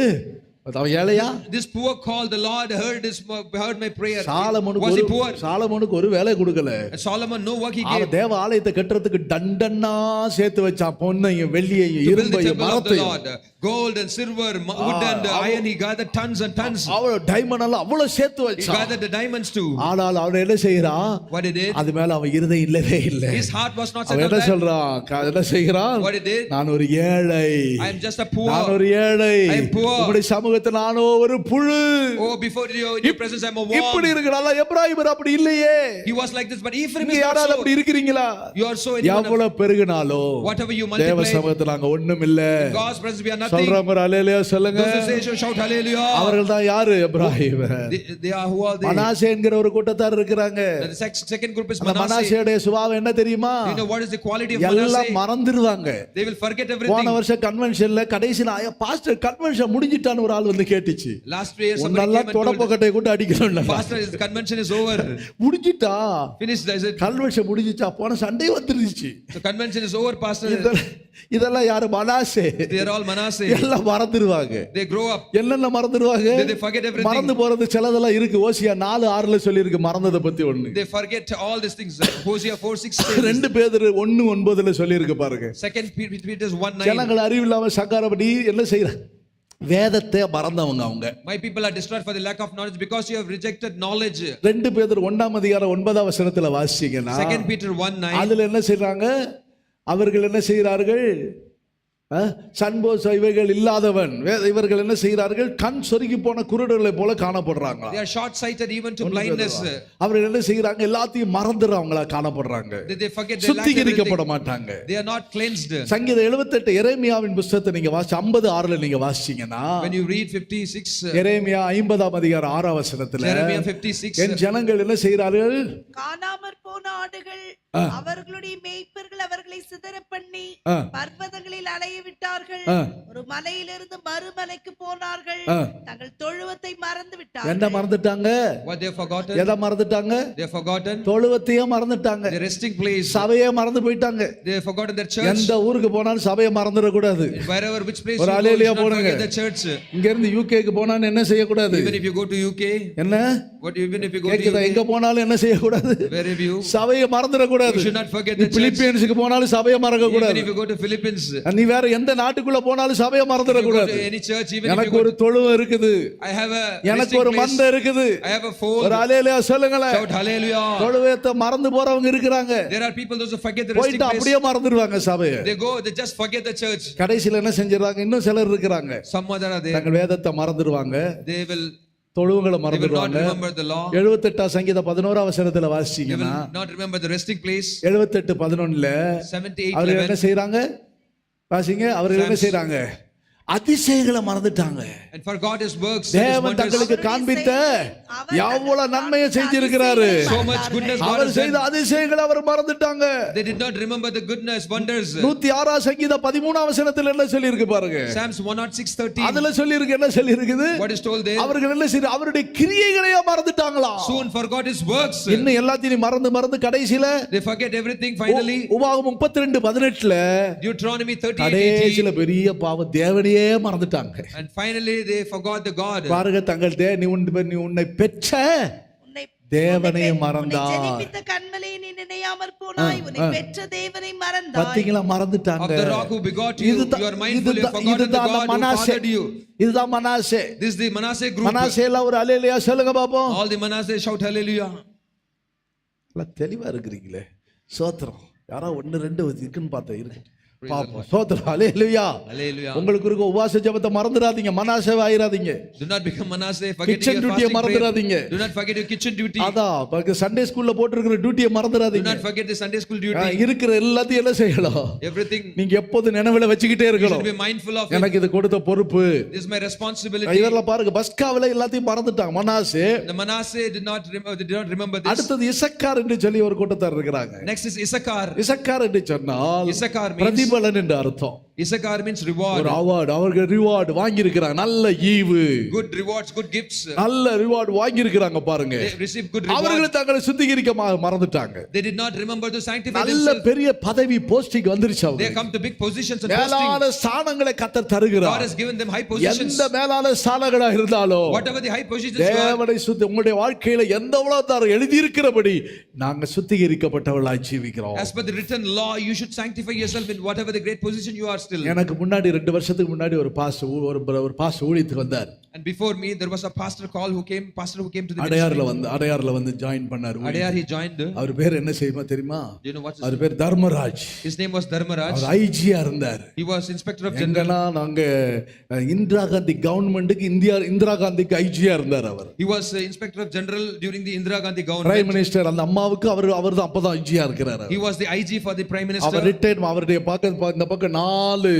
அவன் ஏழையா? This poor called, the Lord heard my prayer. சாலமோனுக்கு Was he poor? சாலமோனுக்கு ஒரு வேலை கொடுக்கல. Solomon no work he அவன் gave. தேவ ஆலயத்தை கட்டறதுக்கு டண்டன்னா சேர்த்து வச்சான். பொன்னையும் வெள்ளியையும் To build the இரும்பையும் temple of the மரத்தையும். Lord, gold and silver, wood and iron, he gathered tons and tons. அவன் டைமண்ட் எல்லாம் அவ்வளவு சேர்த்து He வச்சான். gathered the diamonds too. ஆனால் அவன் என்ன செய்யறான்? What he did? அது மேல அவன் இருதயம் இல்லவே இல்லை. His heart was not set அவன் on என்ன that. சொல்றான்? என்ன செய்யறான்? What he did? நான் ஒரு ஏழை. I am just a poor. நான் ஒரு ஏழை. I am poor. உம்முடைய சமூகத்தில் நானோ ஒரு புழு. Oh, before your presence I am a worm. இப்படி இருக்கறனால எப்ராயிமர் அப்படி இல்லையே. He was like this, but Ephraim நீங்க is not யாராவது so. அப்படி இருக்கீங்களா? You are so anyone. எவ்வளவு பெருகினாலோ Whatever you தேவ multiply, சமூகத்தில் நாங்க ஒண்ணும் இல்ல. in God's presence we are nothing. சொல்றவங்க அல்லேலூயா சொல்லுங்க. Those who say shout hallelujah. அவர்கள் தான் யாரு? Ephraim. They are who are they? Manasseh என்கிற ஒரு கூட்டத்தார் இருக்காங்க. The second group is அந்த Manasseh. மனாசேயுடைய சுபாவம் என்ன தெரியுமா? Do you know what is the quality of எல்லாம் Manasseh? மறந்துடுவாங்க. They will forget போன everything. வருஷம் கன்வென்ஷன்ல கடைசில பாஸ்டர் கன்வென்ஷன் முடிஞ்சிட்டான்னு ஒரு ஆள் வந்து கேட்டுச்சு. Last year somebody நல்லா came and told, தொடப்பக்கட்டை கூட அடிக்கணும். Pastor, his convention is over. முடிஞ்சிட்டா? Finished, is it? கன்வென்ஷன் முடிஞ்சிச்சா? போன சண்டே வந்துருச்சு. The convention is over, Pastor. இதெல்லாம் யாரு? Manasseh. They are all Manasseh. எல்லாம் மறந்துடுவாங்க. They grow up. என்னென்ன மறந்துடுவாங்க? They forget everything. மறந்து போறது சிலதெல்லாம் இருக்கு. ஓசியா 4:6ல சொல்லி இருக்கு மறந்தத பத்தி ஒண்ணு. They forget all these things. Hosea 4:6. 2 பேதுரு 1:9ல சொல்லி இருக்கு பாருங்க. Second Peter 1:9. ஜனங்கள் அறிவில்லாம சங்காரப்படி என்ன செய்யறாங்க? வேதத்தை மறந்தவங்க அவங்க. My people are destroyed for the lack of knowledge because you have rejected knowledge. 2 பேதுரு 1:9 வாசிச்சீங்கன்னா Second Peter 1:9. அதுல என்ன செய்றாங்க? அவர்கள் என்ன செய்கிறார்கள்? சன்போஸ் இவைகள் இல்லாதவன். இவர்கள் என்ன செய்கிறார்கள்? கண் சொருகி போன குருடர்களை போல காணப்படுறாங்க. They are short sighted even to blindness. அவர்கள் என்ன செய்கிறாங்க? எல்லாத்தையும் மறந்துறவங்களா காணப்படுறாங்க. They forget, they lack சுத்திகரிக்கப்பட everything. மாட்டாங்க. They are not cleansed. சங்கீதம் 78 எரேமியாவின் புத்தகத்தை நீங்க 56:6ல நீங்க வாசிச்சீங்கன்னா, When you read 56, Jeremiah 50:6 Jeremiah 56, என் ஜனங்கள் என்ன செய்கிறார்கள்? காணாமற் போன ஆடுகள் அவர்களுடைய மேய்ப்பர்கள் அவர்களை சிதற பண்ணி பர்வதங்களில் அலைய விட்டார்கள். ஒரு மலையிலிருந்து மறுமலைக்கு போனார்கள். தங்கள் தொழுவத்தை மறந்து விட்டார்கள். என்ன மறந்துட்டாங்க? what they have forgotten? எதை மறந்துட்டாங்க? They have forgotten தொழுவத்தையே மறந்துட்டாங்க. the resting place. சபையே மறந்து போயிட்டாங்க. They have forgotten their church. எந்த ஊருக்கு போனாலும் சபையை மறந்துட கூடாது. Wherever which place ஒரு you go, hallelujah you should not போடுங்க. forget the church. இங்க இருந்து யூகேக்கு போனாலும் என்ன செய்ய கூடாது? Even if you go to UK, என்ன? even if you go to கேக்குதா? UK, எங்க போனாலும் என்ன செய்ய கூடாது? wherever you, சபையை மறந்துட கூடாது. you should not forget the church. பிலிப்பீன்ஸ்க்கு போனாலும் சபையை மறக்க Even கூடாது. if you go to Philippines, நீ வேற எந்த நாட்டுக்குள்ள போனாலும் சபையை மறந்துட if you go கூடாது. to any church, even if you எனக்கு go ஒரு தொழுவம் இருக்குது. I have a எனக்கு resting ஒரு place. மந்தை இருக்குது. I have a fold. ஒரு அல்லேலூயா சொல்லுங்களேன். Shout hallelujah. தொழுவத்தை மறந்து போறவங்க இருக்கிறாங்க. There are people those who forget the resting போயிட்டு place. அப்படியே மறந்துடுவாங்க சபையை. They go, they just forget the church. கடைசில என்ன செஞ்சிடறாங்க? இன்னும் சிலர் இருக்கிறாங்க. Some other are there. தங்கள் வேதத்தை மறந்துடுவாங்க. They will தொழுவங்களை not மறந்துடுவாங்க. remember the law. 78 சங்கீதம் 11 They வாசிச்சீங்கன்னா, will not remember the resting place. 78:11 78:11. அவர்கள் என்ன செய்றாங்க? வாசிங்க. அவர்கள் என்ன செய்றாங்க? அதிசயங்களை மறந்துட்டாங்க. And forgot his works. and his தேவன் wonders. தங்களுக்கு காண்பித்த எவ்வளவு நன்மையை செஞ்சிருக்கிறாரு. So much goodness God our has செய்த done. அதிசயங்களை அவர் மறந்துட்டாங்க. They did not remember the goodness, wonders. 106 சங்கீதம் 13 என்ன சொல்லி இருக்கு பாருங்க. Psalms 106:13. அதுல சொல்லி இருக்கு. என்ன சொல்லி இருக்குது? What is told there? அவர்கள் என்ன செய்ய? அவருடைய கிரியைகளையே மறந்துட்டாங்களா? Soon forgot his works. இன்னும் எல்லாத்தையும் மறந்து கடைசில They forget everything finally. உபாகமம் 32:18 Deuteronomy 38:18. கடைசில பெரிய பாவம் தேவனையே மறந்துட்டாங்க. And finally they forgot the God. பாருங்க, தங்கள் நீ உன்னை பெற்ற உன்னை தேவனை உன்னை மறந்தார். ஜெனிப்பித்த கன்மலையை நீ நினையாமற் போனாய். உன்னை பெற்ற தேவனை மறந்தாய். பாத்தீங்களா, Of மறந்துட்டாங்க. the rock who begot you, இதுதான் you are mindful, you have forgotten the இதுதான் God who Manasseh. fathered you. இதுதான் Manasseh. This is the Manasseh group. மனாசேல ஒரு அல்லேலூயா சொல்லுங்க பாப்போம். All the Manasseh shout hallelujah. எல்லாம் தெளிவா இருக்கிறீங்களே. சோத்திரம். யாரோ 1 2 இருக்குன்னு பார்த்தேன். இருக்கு பாப்போம். சோத்திரம். அல்லேலூயா. Hallelujah. உங்களுக்கு இருக்க உபவாச ஜெபத்தை மறந்துடாதீங்க. மனாசேவா ஆயிராதீங்க. Do not become Manasseh, forgetting Kitchen your duty fasting மறந்துடாதீங்க. prayer. Do not forget your kitchen duty. அதான் சண்டே ஸ்கூல்ல போட்டுருக்கிற டியூட்டியை Do மறந்துடாதீங்க. not forget the Sunday school duty. இருக்கிற எல்லாத்தையும் என்ன செய்யலாம்? Everything நீங்க எப்போது நினைவுல வச்சுக்கிட்டே you இருக்கணும். should be mindful of it. எனக்கு இது கொடுத்த பொறுப்பு. This is my responsibility. இதெல்லாம் பாருங்க, பஸ்காவில எல்லாத்தையும் மறந்துட்டாங்க. Manasseh. The Manasseh did not remember this. அடுத்தது இசக்கார் என்று சொல்லி ஒரு கூட்டத்தார் இருக்கிறாங்க. Next is Issachar. இசக்கார் என்று சொன்னால் Issachar means பிரதிபலன் என்று அர்த்தம். Issachar means reward. ஒரு அவார்டு, அவர்கள் ரிவார்டு வாங்கி இருக்கிறாங்க. நல்ல ஈவு, Good rewards, good gifts. நல்ல ரிவார்டு வாங்கி இருக்கிறாங்க பாருங்க. They received good reward. அவர்கள் தங்களை சுத்திகரிக்க மறந்துட்டாங்க. They did not remember to sanctify நல்ல themselves. பெரிய பதவி போஸ்டிங் வந்துருச்சு They அவங்களுக்கு. come to big positions and posting. மேலான ஸ்தானங்களை கர்த்தர் God தருகிறார். has given them high positions. எந்த மேலான ஸ்தானங்களா இருந்தாலும் Whatever the high positions were, தேவனை சுத்தி உங்களுடைய வாழ்க்கையில எந்த உலகத்தார் எழுதி இருக்கிறபடி நாங்க சுத்திகரிக்கப்பட்டவர்களாய் ஜீவிக்கிறோம். as per the written law, you should sanctify yourself in whatever the great position you are still. எனக்கு முன்னாடி 2 வருஷத்துக்கு முன்னாடி ஒரு பாஸ்டர் ஊழியத்துக்கு வந்தார். And before me, there was a pastor who came to the அடையார்ல வந்து ஜாயின் பண்ணாரு. Adayar, he joined. அவர் பேர் என்ன செய்யுமா தெரியுமா? Do you know what's his our name? பேர் Dharmaraj. His name was Dharmaraj. அவர் ஐஜியா இருந்தார். He was inspector of general. எங்கன்னா நாங்க இந்திரா காந்தி கவர்மெண்ட்டுக்கு இந்திரா காந்திக்கு ஐஜியா இருந்தார் அவர். He was inspector of general during the Indira Gandhi government. Prime minister அந்த அம்மாவுக்கு அவர் தான் அப்பதான் ஐஜியா இருக்கிறார். He was the IG for the prime minister. அவர் ரிட்டையர்ட். அவருடைய இந்த பக்கம் 4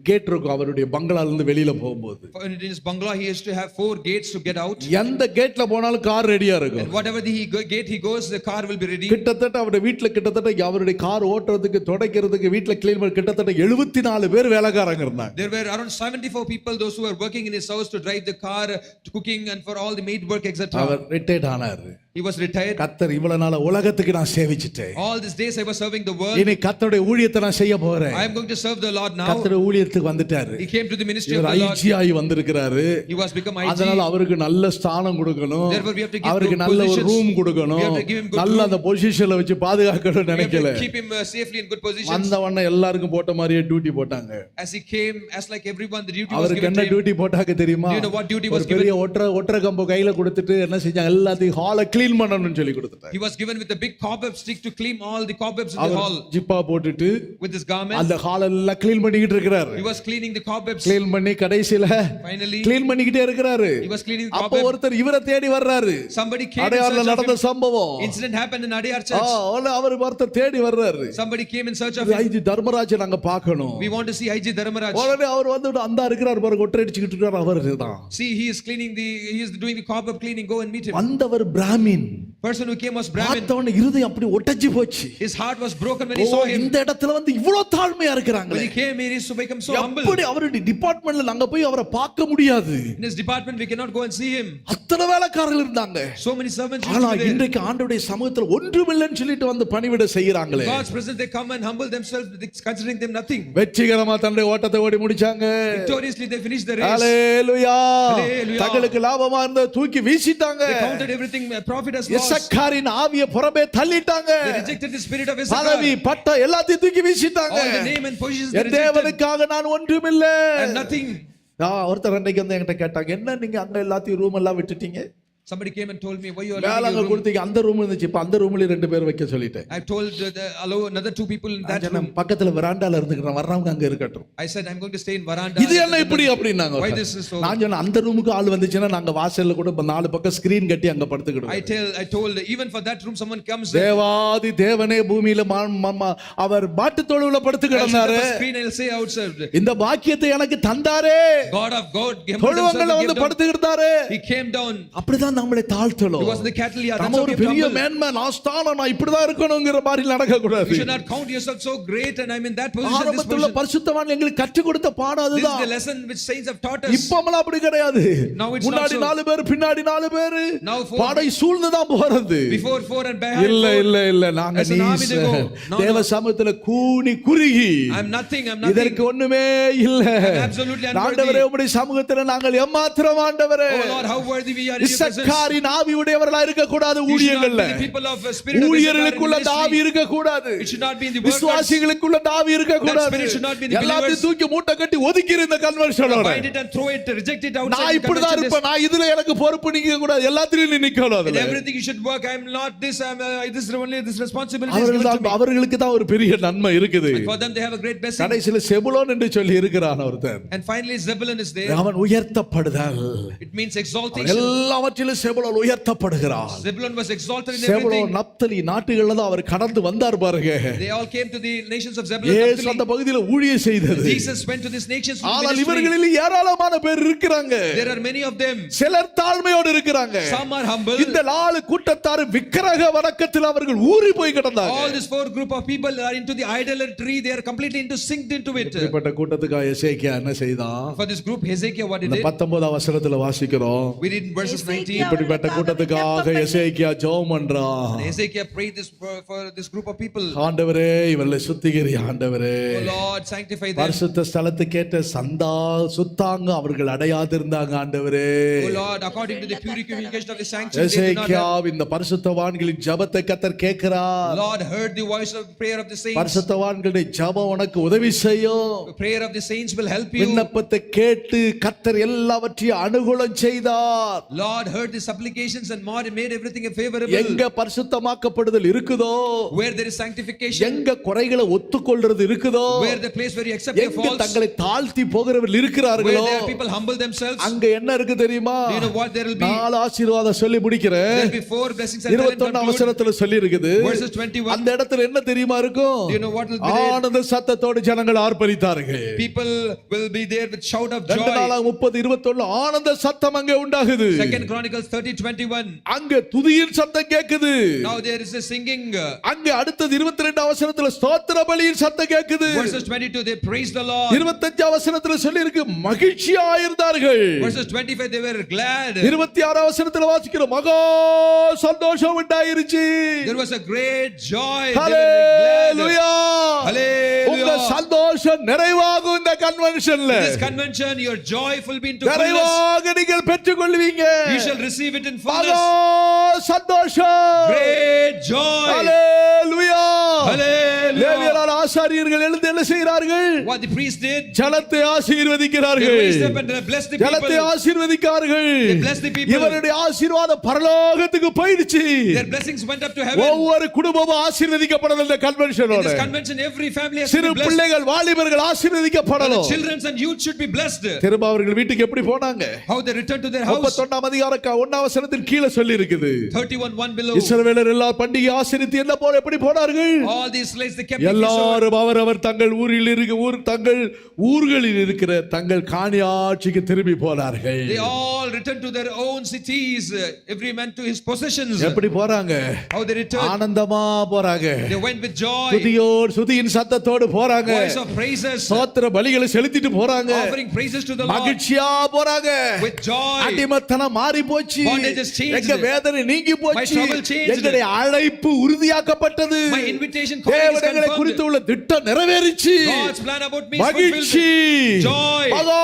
கேட் இருக்கும் அவருடைய பங்களால இருந்து வெளியில போகும்போது. In his bungalow, he used to have 4 gates to get out. எந்த கேட்ல போனாலும் கார் ரெடியா இருக்கும். And whatever the gate he goes, the car will be ready. கிட்டத்தட்ட அவருடைய வீட்ல அவருடைய கார் ஓட்டுறதுக்கு துடைக்கிறதுக்கு வீட்ல கிளீன் பண்ண கிட்டத்தட்ட 74 பேர் வேலைக்காரங்க இருந்தாங்க. There were around 74 people, those who were working in his house to drive the car, to cooking and for all the maid work, etc. அவர் ரிட்டையர்ட் ஆனார். He was retired. கர்த்தர் இவ்வளவு நாளா உலகத்துக்கு நான் சேவிச்சிட்டேன். All these days I was serving the world. இனி கர்த்தருடைய ஊழியத்தை நான் செய்ய போறேன். I am going to serve the Lord now. கர்த்தருடைய ஊழியத்துக்கு வந்துட்டாரு. He came to the ministry of இவர் the Lord. ஐஜி ஆகி வந்திருக்கிறாரு. He was become IG. அதனால அவருக்கு நல்ல ஸ்தானம் கொடுக்கணும். Therefore we have to give அவருக்கு him நல்ல ஒரு positions. ரூம் கொடுக்கணும். We have to give him good நல்ல room. அந்த பொசிஷன்ல வச்சு பாதுகாக்கணும்னு We have நினைக்கல. to keep him safely in good positions. வந்தவன எல்லாருக்கும் போட்ட மாதிரியே டியூட்டி போட்டாங்க. As he came, as like everyone, the duty was அவருக்கு given என்ன to him. டியூட்டி போட்டாங்க தெரியுமா? Do you know what duty was ஒரு பெரிய given? ஒற்றை கம்பு கையில கொடுத்துட்டு என்ன செஞ்சாங்க, எல்லாத்தையும் ஹாலை க்ளீன் பண்ணணும்னு சொல்லி கொடுத்துட்டாங்க. He was given with a big cobweb stick to clean all the cobwebs in the hall. ஜிப்பா போட்டுட்டு With his garment, அந்த ஹால் எல்லாம் க்ளீன் பண்ணிக்கிட்டு இருக்கிறாரு. he was cleaning the cobwebs. Clean பண்ணி கடைசில Finally, க்ளீன் பண்ணிக்கிட்டே இருக்கிறாரு. he was cleaning the அப்ப cobweb. ஒருத்தர் இவரை தேடி வர்றாரு. Somebody came in அடையார்ல search of நடந்த him. சம்பவம். Incident happened in Adayar church. அவர் ஒருத்தர் தேடி வர்றாரு. Somebody came in search of him. IG தர்மராஜை நாங்க பார்க்கணும். We want to see IG Dharmaraj. உடனே அவர் வந்து அந்த இருக்கிறார் பாருங்க, ஒற்றை அடிச்சுக்கிட்டு இருக்காரு. அவர்தான் See, he is doing the cobweb cleaning. Go and meet him. வந்தவர் Brahmin. Person who came was Brahmin. பார்த்தவன இருதயம் அப்படி ஒட்டஞ்சு போச்சு. His heart was broken when he saw him. இந்த இடத்துல வந்து இவ்வளவு தாழ்மையா இருக்காங்க. When he came here, he used to become so humble. எப்படி அவருடைய டிபார்ட்மென்ட்ல நாங்க போய் அவரை பார்க்க முடியாது. In his department, we cannot go and see him. அத்தனை வேலைக்காரர்கள் இருந்தாங்க. So many servants. ஆனா இன்றைக்கு ஆண்டவருடைய சமூகத்துல ஒன்றுமில்லைன்னு சொல்லிட்டு வந்து பணிவிட செய்யறாங்களே. In God's presence, they come and humble themselves, considering them nothing. வெற்றிகரமா தன்னுடைய ஓட்டத்தை ஓடி முடிச்சாங்க. Victoriously, they finished the race. Hallelujah. Hallelujah. தங்களுக்கு லாபமா இருந்த தூக்கி வீசிட்டாங்க. They counted everything profit as loss. இசக்காரின் ஆவியை புறமே தள்ளிட்டாங்க. They rejected the spirit of Issachar. பதவி பட்ட எல்லாத்தையும் தூக்கி வீசிட்டாங்க. All the name and positions they N rejected. தேவனுக்காக நான் ஒன்றுமில்லை. And nothing. ஒருத்தர் அன்னைக்கு வந்து என்கிட்ட கேட்டாங்க, என்ன நீங்க அங்க எல்லாத்தையும் ரூம் எல்லாம் விட்டுட்டீங்க? Somebody came and told me, why you are வேலை leaving அங்க your room? கொடுத்தீங்க, அந்த ரூம் இருந்துச்சு, இப்ப அந்த ரூம்ல 2 பேர் வைக்க சொல்லிட்டேன். I told allow another 2 people in that room. பக்கத்துல வராண்டால இருந்துக்கிறேன், வர்றவங்க அங்க இருக்கட்டும். I said I'm going to stay in veranda. இது என்ன இப்படி அப்படினாங்க. Why this is so? நான் சொன்னேன், அந்த ரூமுக்கு ஆள் வந்துச்சுன்னா நாங்க வாசல்ல கூட 4 பக்கம் ஸ்கிரீன் கட்டி அங்க படுத்துக்கிடுவோம். I told even for that room someone comes. தேவாதி தேவனே பூமியில அவர் மாட்டு தொழுவுல படுத்து கிடந்தாரு. Screen I'll say outside. இந்த பாக்கியத்தை எனக்கு தந்தாரே. God of God gave தொழுவங்கள்ல வந்து படுத்து கிடந்தாரு. He came down. அப்படிதான் நம்மளை தாழ்த்தணும். He was the cattle. நம்ம ஒரு பெரிய மேன்மேன் ஆஸ்தான நான் இப்படிதான் இருக்கணும்ங்கற மாதிரி நடக்க கூடாது. You should not count yourself so great and I'm in that position. ஆரம்பத்துல பரிசுத்தவான் எங்களுக்கு கற்றுக் கொடுத்த பாடம் அதுதான். This is the lesson which saints have taught us. இப்போலாம் அப்படி கிடையாது. முன்னாடி 4 பேர் பின்னாடி 4 பேர் பாடை சூழ்ந்து தான் போறது. Before 4 and behind 4. இல்ல நாங்க தேவ சமூகத்துல கூனி குறுகி I'm nothing. இதற்கு ஒண்ணுமே இல்ல. Absolutely unworthy. ஆண்டவரே உம்முடைய சமூகத்துல நாங்கள் ஏமாத்திரம் ஆண்டவரே. Oh Lord, how worthy we are in your presence. ஊழியக்காரின் ஆவி உடையவர்களா இருக்க கூடாது. You should not ஊழியங்கள்ல be the people of spirit of ஊழியர்களுக்குள்ள அந்த ஆவி ministry. இருக்க கூடாது. It should not be in the workers. விசுவாசிகளுக்குள்ள அந்த ஆவி இருக்க That கூடாது. spirit should not be in the எல்லாத்தையும் believers. தூக்கி மூட்டை கட்டி ஒதுக்கிற இந்த கன்வென்ஷனோட Bind it and throw it, reject it நான் outside the இப்படிதான் convention. இருப்பேன், நான் இதுல எனக்கு பொறுப்பு நிக்க கூடாது, எல்லாத்திலும் நீ நிக்கணும். In அதுல everything you should work. I am not this. I am this only. This responsibility is given to me. அவர்களுக்கு தான் ஒரு பெரிய நன்மை இருக்குது. And for them they have a great blessing. கடைசில செபுலோன் என்று சொல்லி இருக்கிறான் ஒருத்தன். And finally Zebulun is there. அவன் உயர்த்தப்படுதல். It means exaltation. எல்லாவற்றிலும் செபுலோன் உயர்த்தப்படுகிறான். Zebulun was exalted in Zebulun everything. Naphtali நாட்டுகள்ல தான் அவர் கடந்து வந்தார் பாருங்க. They all came to the nations of Zebulun. இயேசு அந்த பகுதியில ஊழியம் செய்தது. Jesus went to these nations with ஆனால் ministry. இவர்களில் ஏராளமான பேர் இருக்கிறாங்க. There are many of them. சிலர் தாழ்மையோடு இருக்கிறாங்க. Some are humble. இந்த 4 கூட்டத்தார் விக்கிரக வணக்கத்தில் அவர்கள் ஊறி போய் கிடந்தாங்க. All this 4 group of people are into the idolatry. They are completely synced into it. இப்படிப்பட்ட கூட்டத்துக்கு எசேக்கியா என்ன செய்தான்? For this group Hezekiah what he இந்த did? 19ஆம் வசனத்துல வாசிக்கிறோம். We read in verses 19. இப்படிப்பட்ட கூட்டத்துக்காக எசேக்கியா ஜெபம் பண்றான். Hezekiah prayed this for this group of people. ஆண்டவரே இவர்களை சுத்திகரி ஆண்டவரே. Oh Lord, sanctify them. பரிசுத்த ஸ்தலத்துக்கேற்ற சந்தா சுத்தாங்க அவர்கள் அடையாதிருந்தாங்க ஆண்டவரே. Oh Lord, according to the purification of the sanctuary, they did not Hezekiah have. இந்த பரிசுத்தவான்களின் ஜெபத்தை கர்த்தர் கேட்கிறார். Lord heard the voice of prayer of the saints. பரிசுத்தவான்களுடைய ஜெபம் உனக்கு உதவி செய்யும். The prayer of the saints will help you. விண்ணப்பத்தை கேட்டு கர்த்தர் எல்லாவற்றையும் அனுகூலம் செய்தார். Lord heard the supplications and made everything favorable. எங்க பரிசுத்தமாக்கப்படுதல் இருக்குதோ, Where there is sanctification, எங்க குறைகளை ஒத்துக்கொள்றது இருக்குதோ, where the place where you accept your எங்க faults, தங்களை தாழ்த்தி போகிறவர்கள் where இருக்கிறார்களோ, there are people humble themselves, அங்க என்ன இருக்கு தெரியுமா? do you know what there will be? 4 ஆசீர்வாதம் சொல்லி முடிக்கிறேன். There will be 4 blessings and 21ஆம் வசனத்துல சொல்லி இருக்குது. verses 21. அந்த இடத்துல என்ன தெரியுமா இருக்கும்? Do you know what will be there? ஆனந்த சத்தத்தோடு ஜனங்கள் ஆர்ப்பரித்தார்கள். People will be there with shout of 2 joy. 30:21 ஆனந்த சத்தம் அங்கே உண்டாகுது. 2 Chronicles 30:21. அங்க துதியின் சத்தம் கேக்குது. Now there is a singing. அங்க அடுத்தது 22ஆம் வசனத்துல ஸ்தோத்திர பலியின் சத்தம் கேக்குது. Verses 22 they praise the Lord. 25ஆம் வசனத்துல சொல்லி இருக்கு மகிழ்ச்சியா இருந்தார்கள். Verses 25 they were glad. 26ஆம் வசனத்துல வாசிக்கிறோம் மகா சந்தோஷம் உண்டாயிருச்சு. There was a great joy. Hallelujah. Hallelujah. உங்க சந்தோஷம் நிறைவாகும் இந்த கன்வென்ஷன்ல. This convention your joy will be into fullness. நிறைவாக நீங்கள் பெற்றுக்கொள்வீங்க. You shall receive it in மகா fullness. சந்தோஷம். Great joy. ஹalleluya. Hallelujah. லேவியரான ஆசாரியர்கள் எழுந்து என்ன செய்கிறார்கள்? What the priest did, ஜனத்தை they ஆசீர்வதிக்கிறார்கள். raised up and blessed the ஜனத்தை people. ஆசீர்வதிக்கிறார்கள். They blessed the people. இவருடைய ஆசீர்வாதம் பரலோகத்துக்கு போயிடுச்சு. Their blessings went up to heaven. ஒவ்வொரு குடும்பமும் ஆசீர்வதிக்கப்படணும் இந்த In கன்வென்ஷனோட. this convention every family has to சிறு be blessed. பிள்ளைகள் வாலிபர்கள் The ஆசீர்வதிக்கப்படணும். children and youth should be blessed. திரும்ப அவர்கள் வீட்டுக்கு எப்படி போனாங்க? How they returned to their house. 31ஆம் அதிகாரம் 1ஆம் வசனத்தின் கீழே சொல்லி இருக்குது. 31:1 below. இஸ்ரவேலர் எல்லாரும் பண்டிகை ஆசரித்து என்ன போல எப்படி போனார்கள்? All these slaves they kept the feast. எல்லாரும் அவரவர் தங்கள் ஊரில் தங்கள் ஊர்களில் இருக்கிற தங்கள் காணியாட்சிக்கு திரும்பி போனார்கள். They all returned to their own cities, every man to his possessions. எப்படி போறாங்க? How they returned? ஆனந்தமா போறாங்க. They went with joy. துதியின் சத்தத்தோடு போறாங்க. Voice of praises. ஸ்தோத்திர பலிகளை செலுத்திட்டு போறாங்க. Offering praises to the Lord. மகிழ்ச்சியா போறாங்க. With joy. அடிமைத்தனம் மாறி போச்சு. Bondage has changed. எங்க வேதனை நீங்கி My போச்சு. trouble changed. எங்களுடைய அழைப்பு உறுதியாக்கப்பட்டது. My invitation calling is தேவனங்களை குறித்து confirmed. உள்ள திட்டம் நிறைவேறிச்சு. God's plan about me is மகிழ்ச்சி, fulfilled. Joy. மகா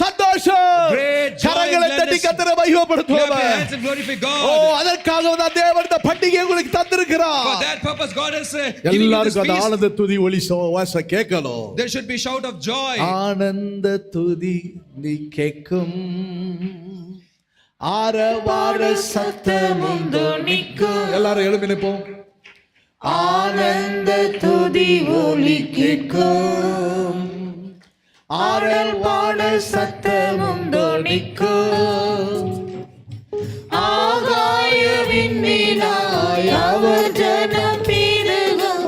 சந்தோஷம். Great joy கரங்களை and தட்டி gladness. கர்த்தரை Clap மகிமைப்படுத்துவோம். your hands and glorify O God. அதற்காக தான் தேவன் இந்த பண்டிகையை உங்களுக்கு For தந்திருக்கிறார். that purpose God has given you this எல்லாருக்கும் அந்த feast. ஆனந்த துதி ஒலி வாச கேட்கணும். There should be shout of joy. ஆனந்த துதி நீ கேட்கும், ஆரவார சத்தமும் தொனிக்கும். எல்லாரும் எழுப்பி நிற்போம். ஆனந்த துதி ஒலி கேட்கும், ஆரல் பாட சத்தமும் தொனிக்கும். ஆகாய விண்மீனாய் அவர் ஜனம் பெருகும்,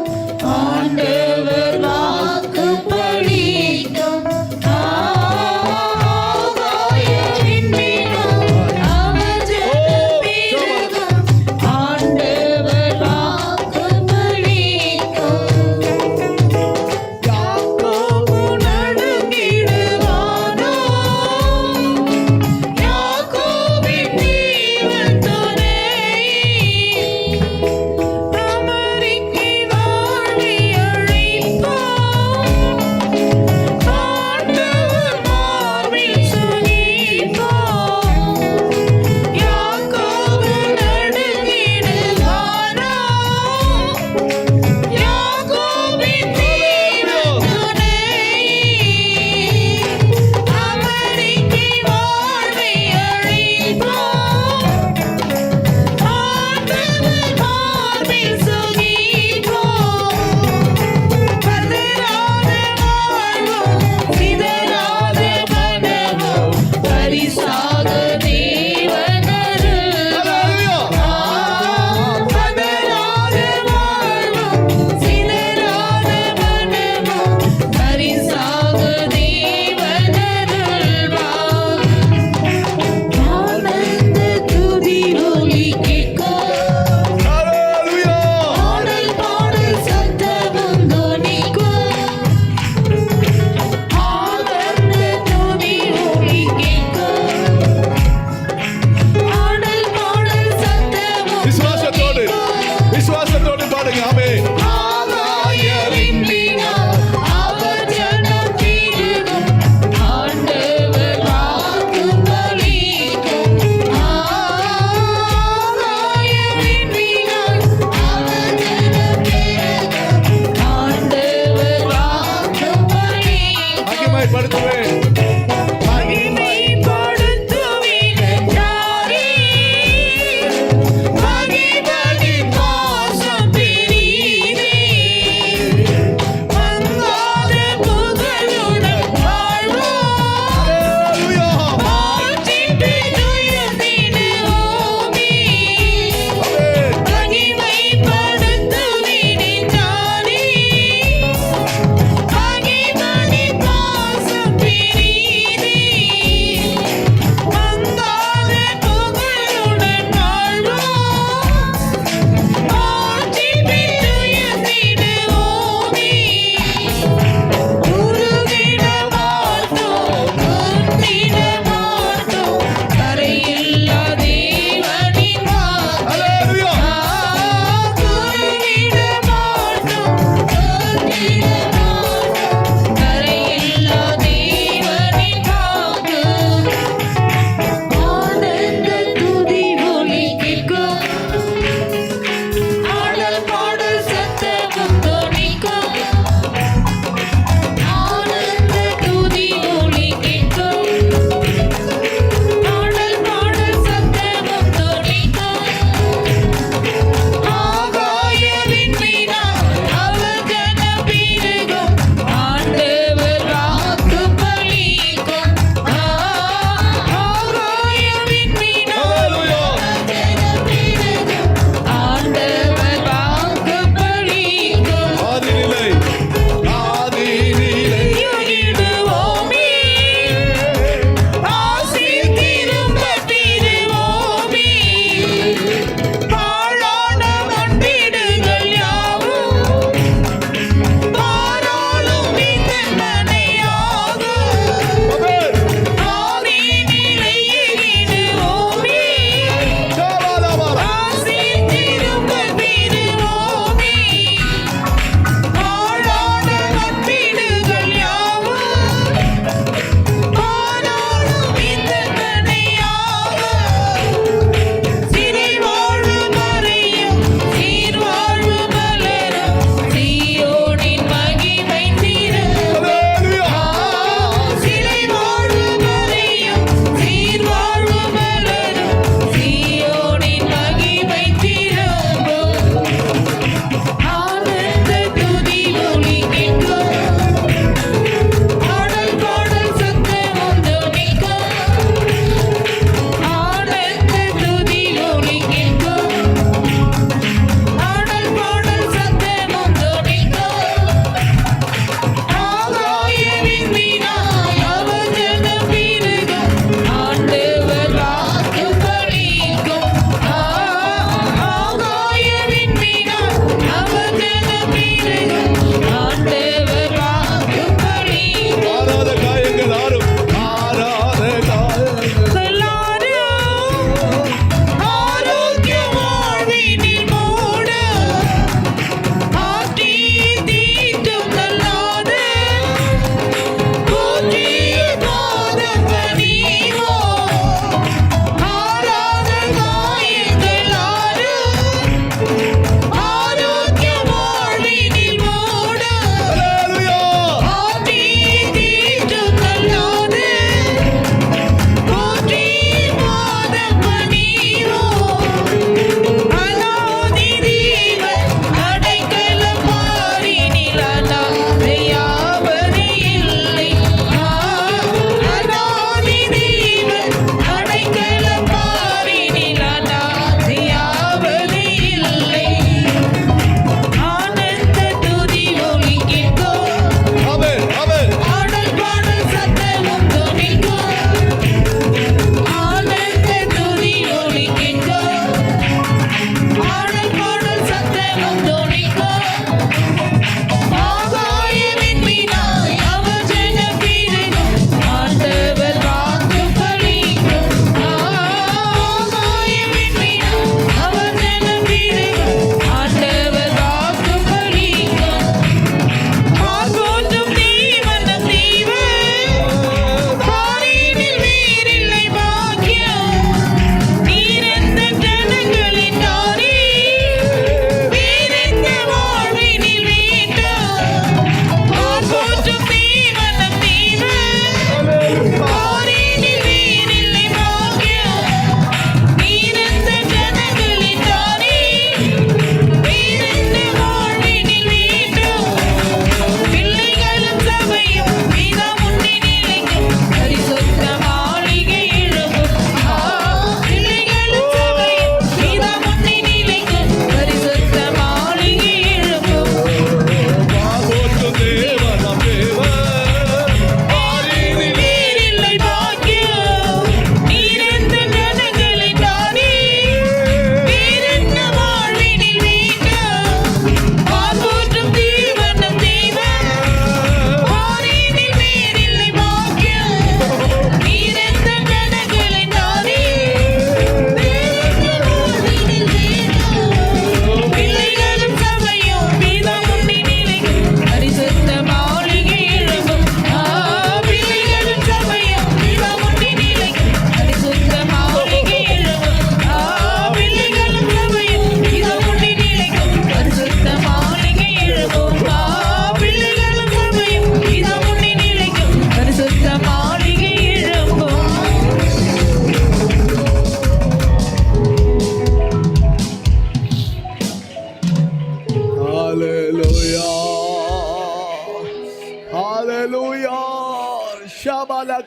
ஆண்டவர் வாக்கு பலிக்கும். ஆகாய விண்மீனாய் அவர் ஜனம் பெருகும், ஆண்டவர் வாக்கு பலிக்கும். யாக்கோபு நடுங்கிடுவானோ, யாக்கோபு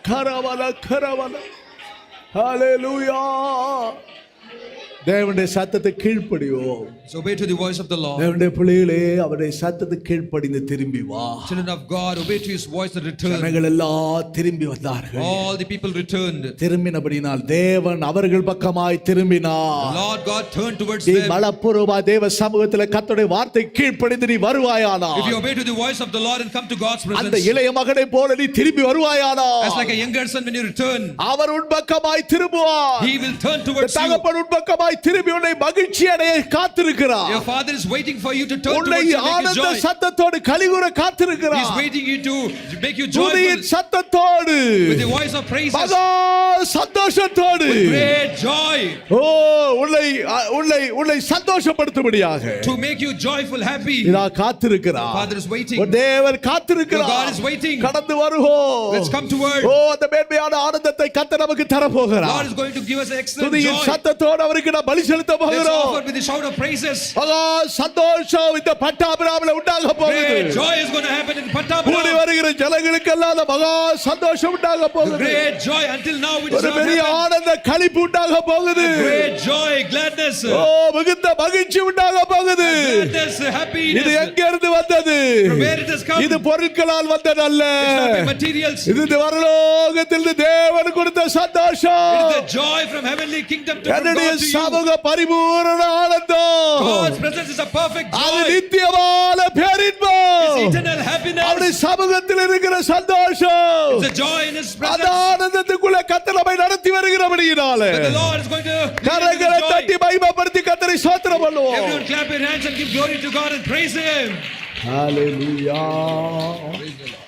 கரவல கரவல ஹalleluya தேவனுடைய சத்தத்தை கீழ்ப்படிவோம். So obey to the voice of the Lord. தேவனுடைய பிள்ளைகளே அவருடைய சத்தத்துக்கு கீழ்ப்படிந்து திரும்பி வா. Children of God, obey to his voice and return. ஜனங்கள் எல்லாம் திரும்பி வந்தார்கள். All the people returned. திரும்பினபடினால் தேவன் அவர்கள் பக்கமாய் திரும்பினார். Lord God turned towards நீ them. மனப்பூர்வமாய் தேவ சமூகத்தில் கர்த்தருடைய வார்த்தை கீழ்ப்படிந்து நீ வருவாயானா, If you obey to the voice of the Lord and come to God's அந்த presence, இளைய மகனை போல நீ திரும்பி வருவாயானா, as like a younger son when you return, அவர் உன் பக்கமாய் திரும்புவார். he will turn towards you. தகப்பன் உன் பக்கமாய் திரும்பி உன்னை மகிழ்ச்சி அடைய காத்திருக்கிறார். Your father is waiting for you to turn உன்னை towards you and make you Ananda joy. சத்தத்தோடு கலிகூர He காத்திருக்கிறார். is waiting you to make you துதியின் joyful சத்தத்தோடு, with the voice of praises, மகா சந்தோஷத்தோடு, great joy, ஓ உன்னை உன்னை உன்னை சந்தோஷப்படுத்தும்படியாக to make you joyful, happy. இதா காத்திருக்கிறார். Father is waiting. உன் தேவன் Your God காத்திருக்கிறார். is waiting. கடந்து வருவோம். Let's come toward. ஓ அந்த மேன்மையான ஆனந்தத்தை கர்த்தர் நமக்கு தர God போகிறார். is going to give us excellent துதியின் joy. சத்தத்தோடு அவருக்கு நாம் பலி செலுத்த Let's போகிறோம். offer with the shout of praises. மகா சந்தோஷம் இந்த பட்டாபிராமில் உண்டாக Great போகுது. joy is going to happen in கூடி Pattabhiram. வருகிற ஜனங்களுக்கெல்லாம் அந்த மகா சந்தோஷம் உண்டாக போகுது. Great joy until now it is ஒரு not பெரிய happened. ஆனந்த களிப்பு உண்டாக போகுது. Great joy, gladness, ஓ மிகுந்த மகிழ்ச்சி உண்டாக போகுது. gladness, இது happiness. எங்க இருந்து வந்தது? From where it has come. இது பொருட்களால் வந்ததல்ல. It's not by materials. இது வரலோகத்தில் தேவன் கொடுத்த சந்தோஷம். It is the joy from heavenly kingdom to என்னுடைய God to you. சமூக பரிபூரண ஆனந்தம். God's presence is a perfect அது joy. நித்தியமான பேரின்பம். It's eternal happiness. அவருடைய சமூகத்தில் இருக்கிற சந்தோஷம். It's a joy in his அந்த presence. ஆனந்தத்துக்குள்ள கர்த்தர் நம்மை நடத்தி வருகிறபடியினாலே But the Lord is going to lead us கரங்களை in தட்டி joy. மகிமைப்படுத்தி கர்த்தரை ஸ்தோத்திரம் பண்ணுவோம். Everyone clap your hands and give glory to God and praise him. Hallelujah. Praise the Lord.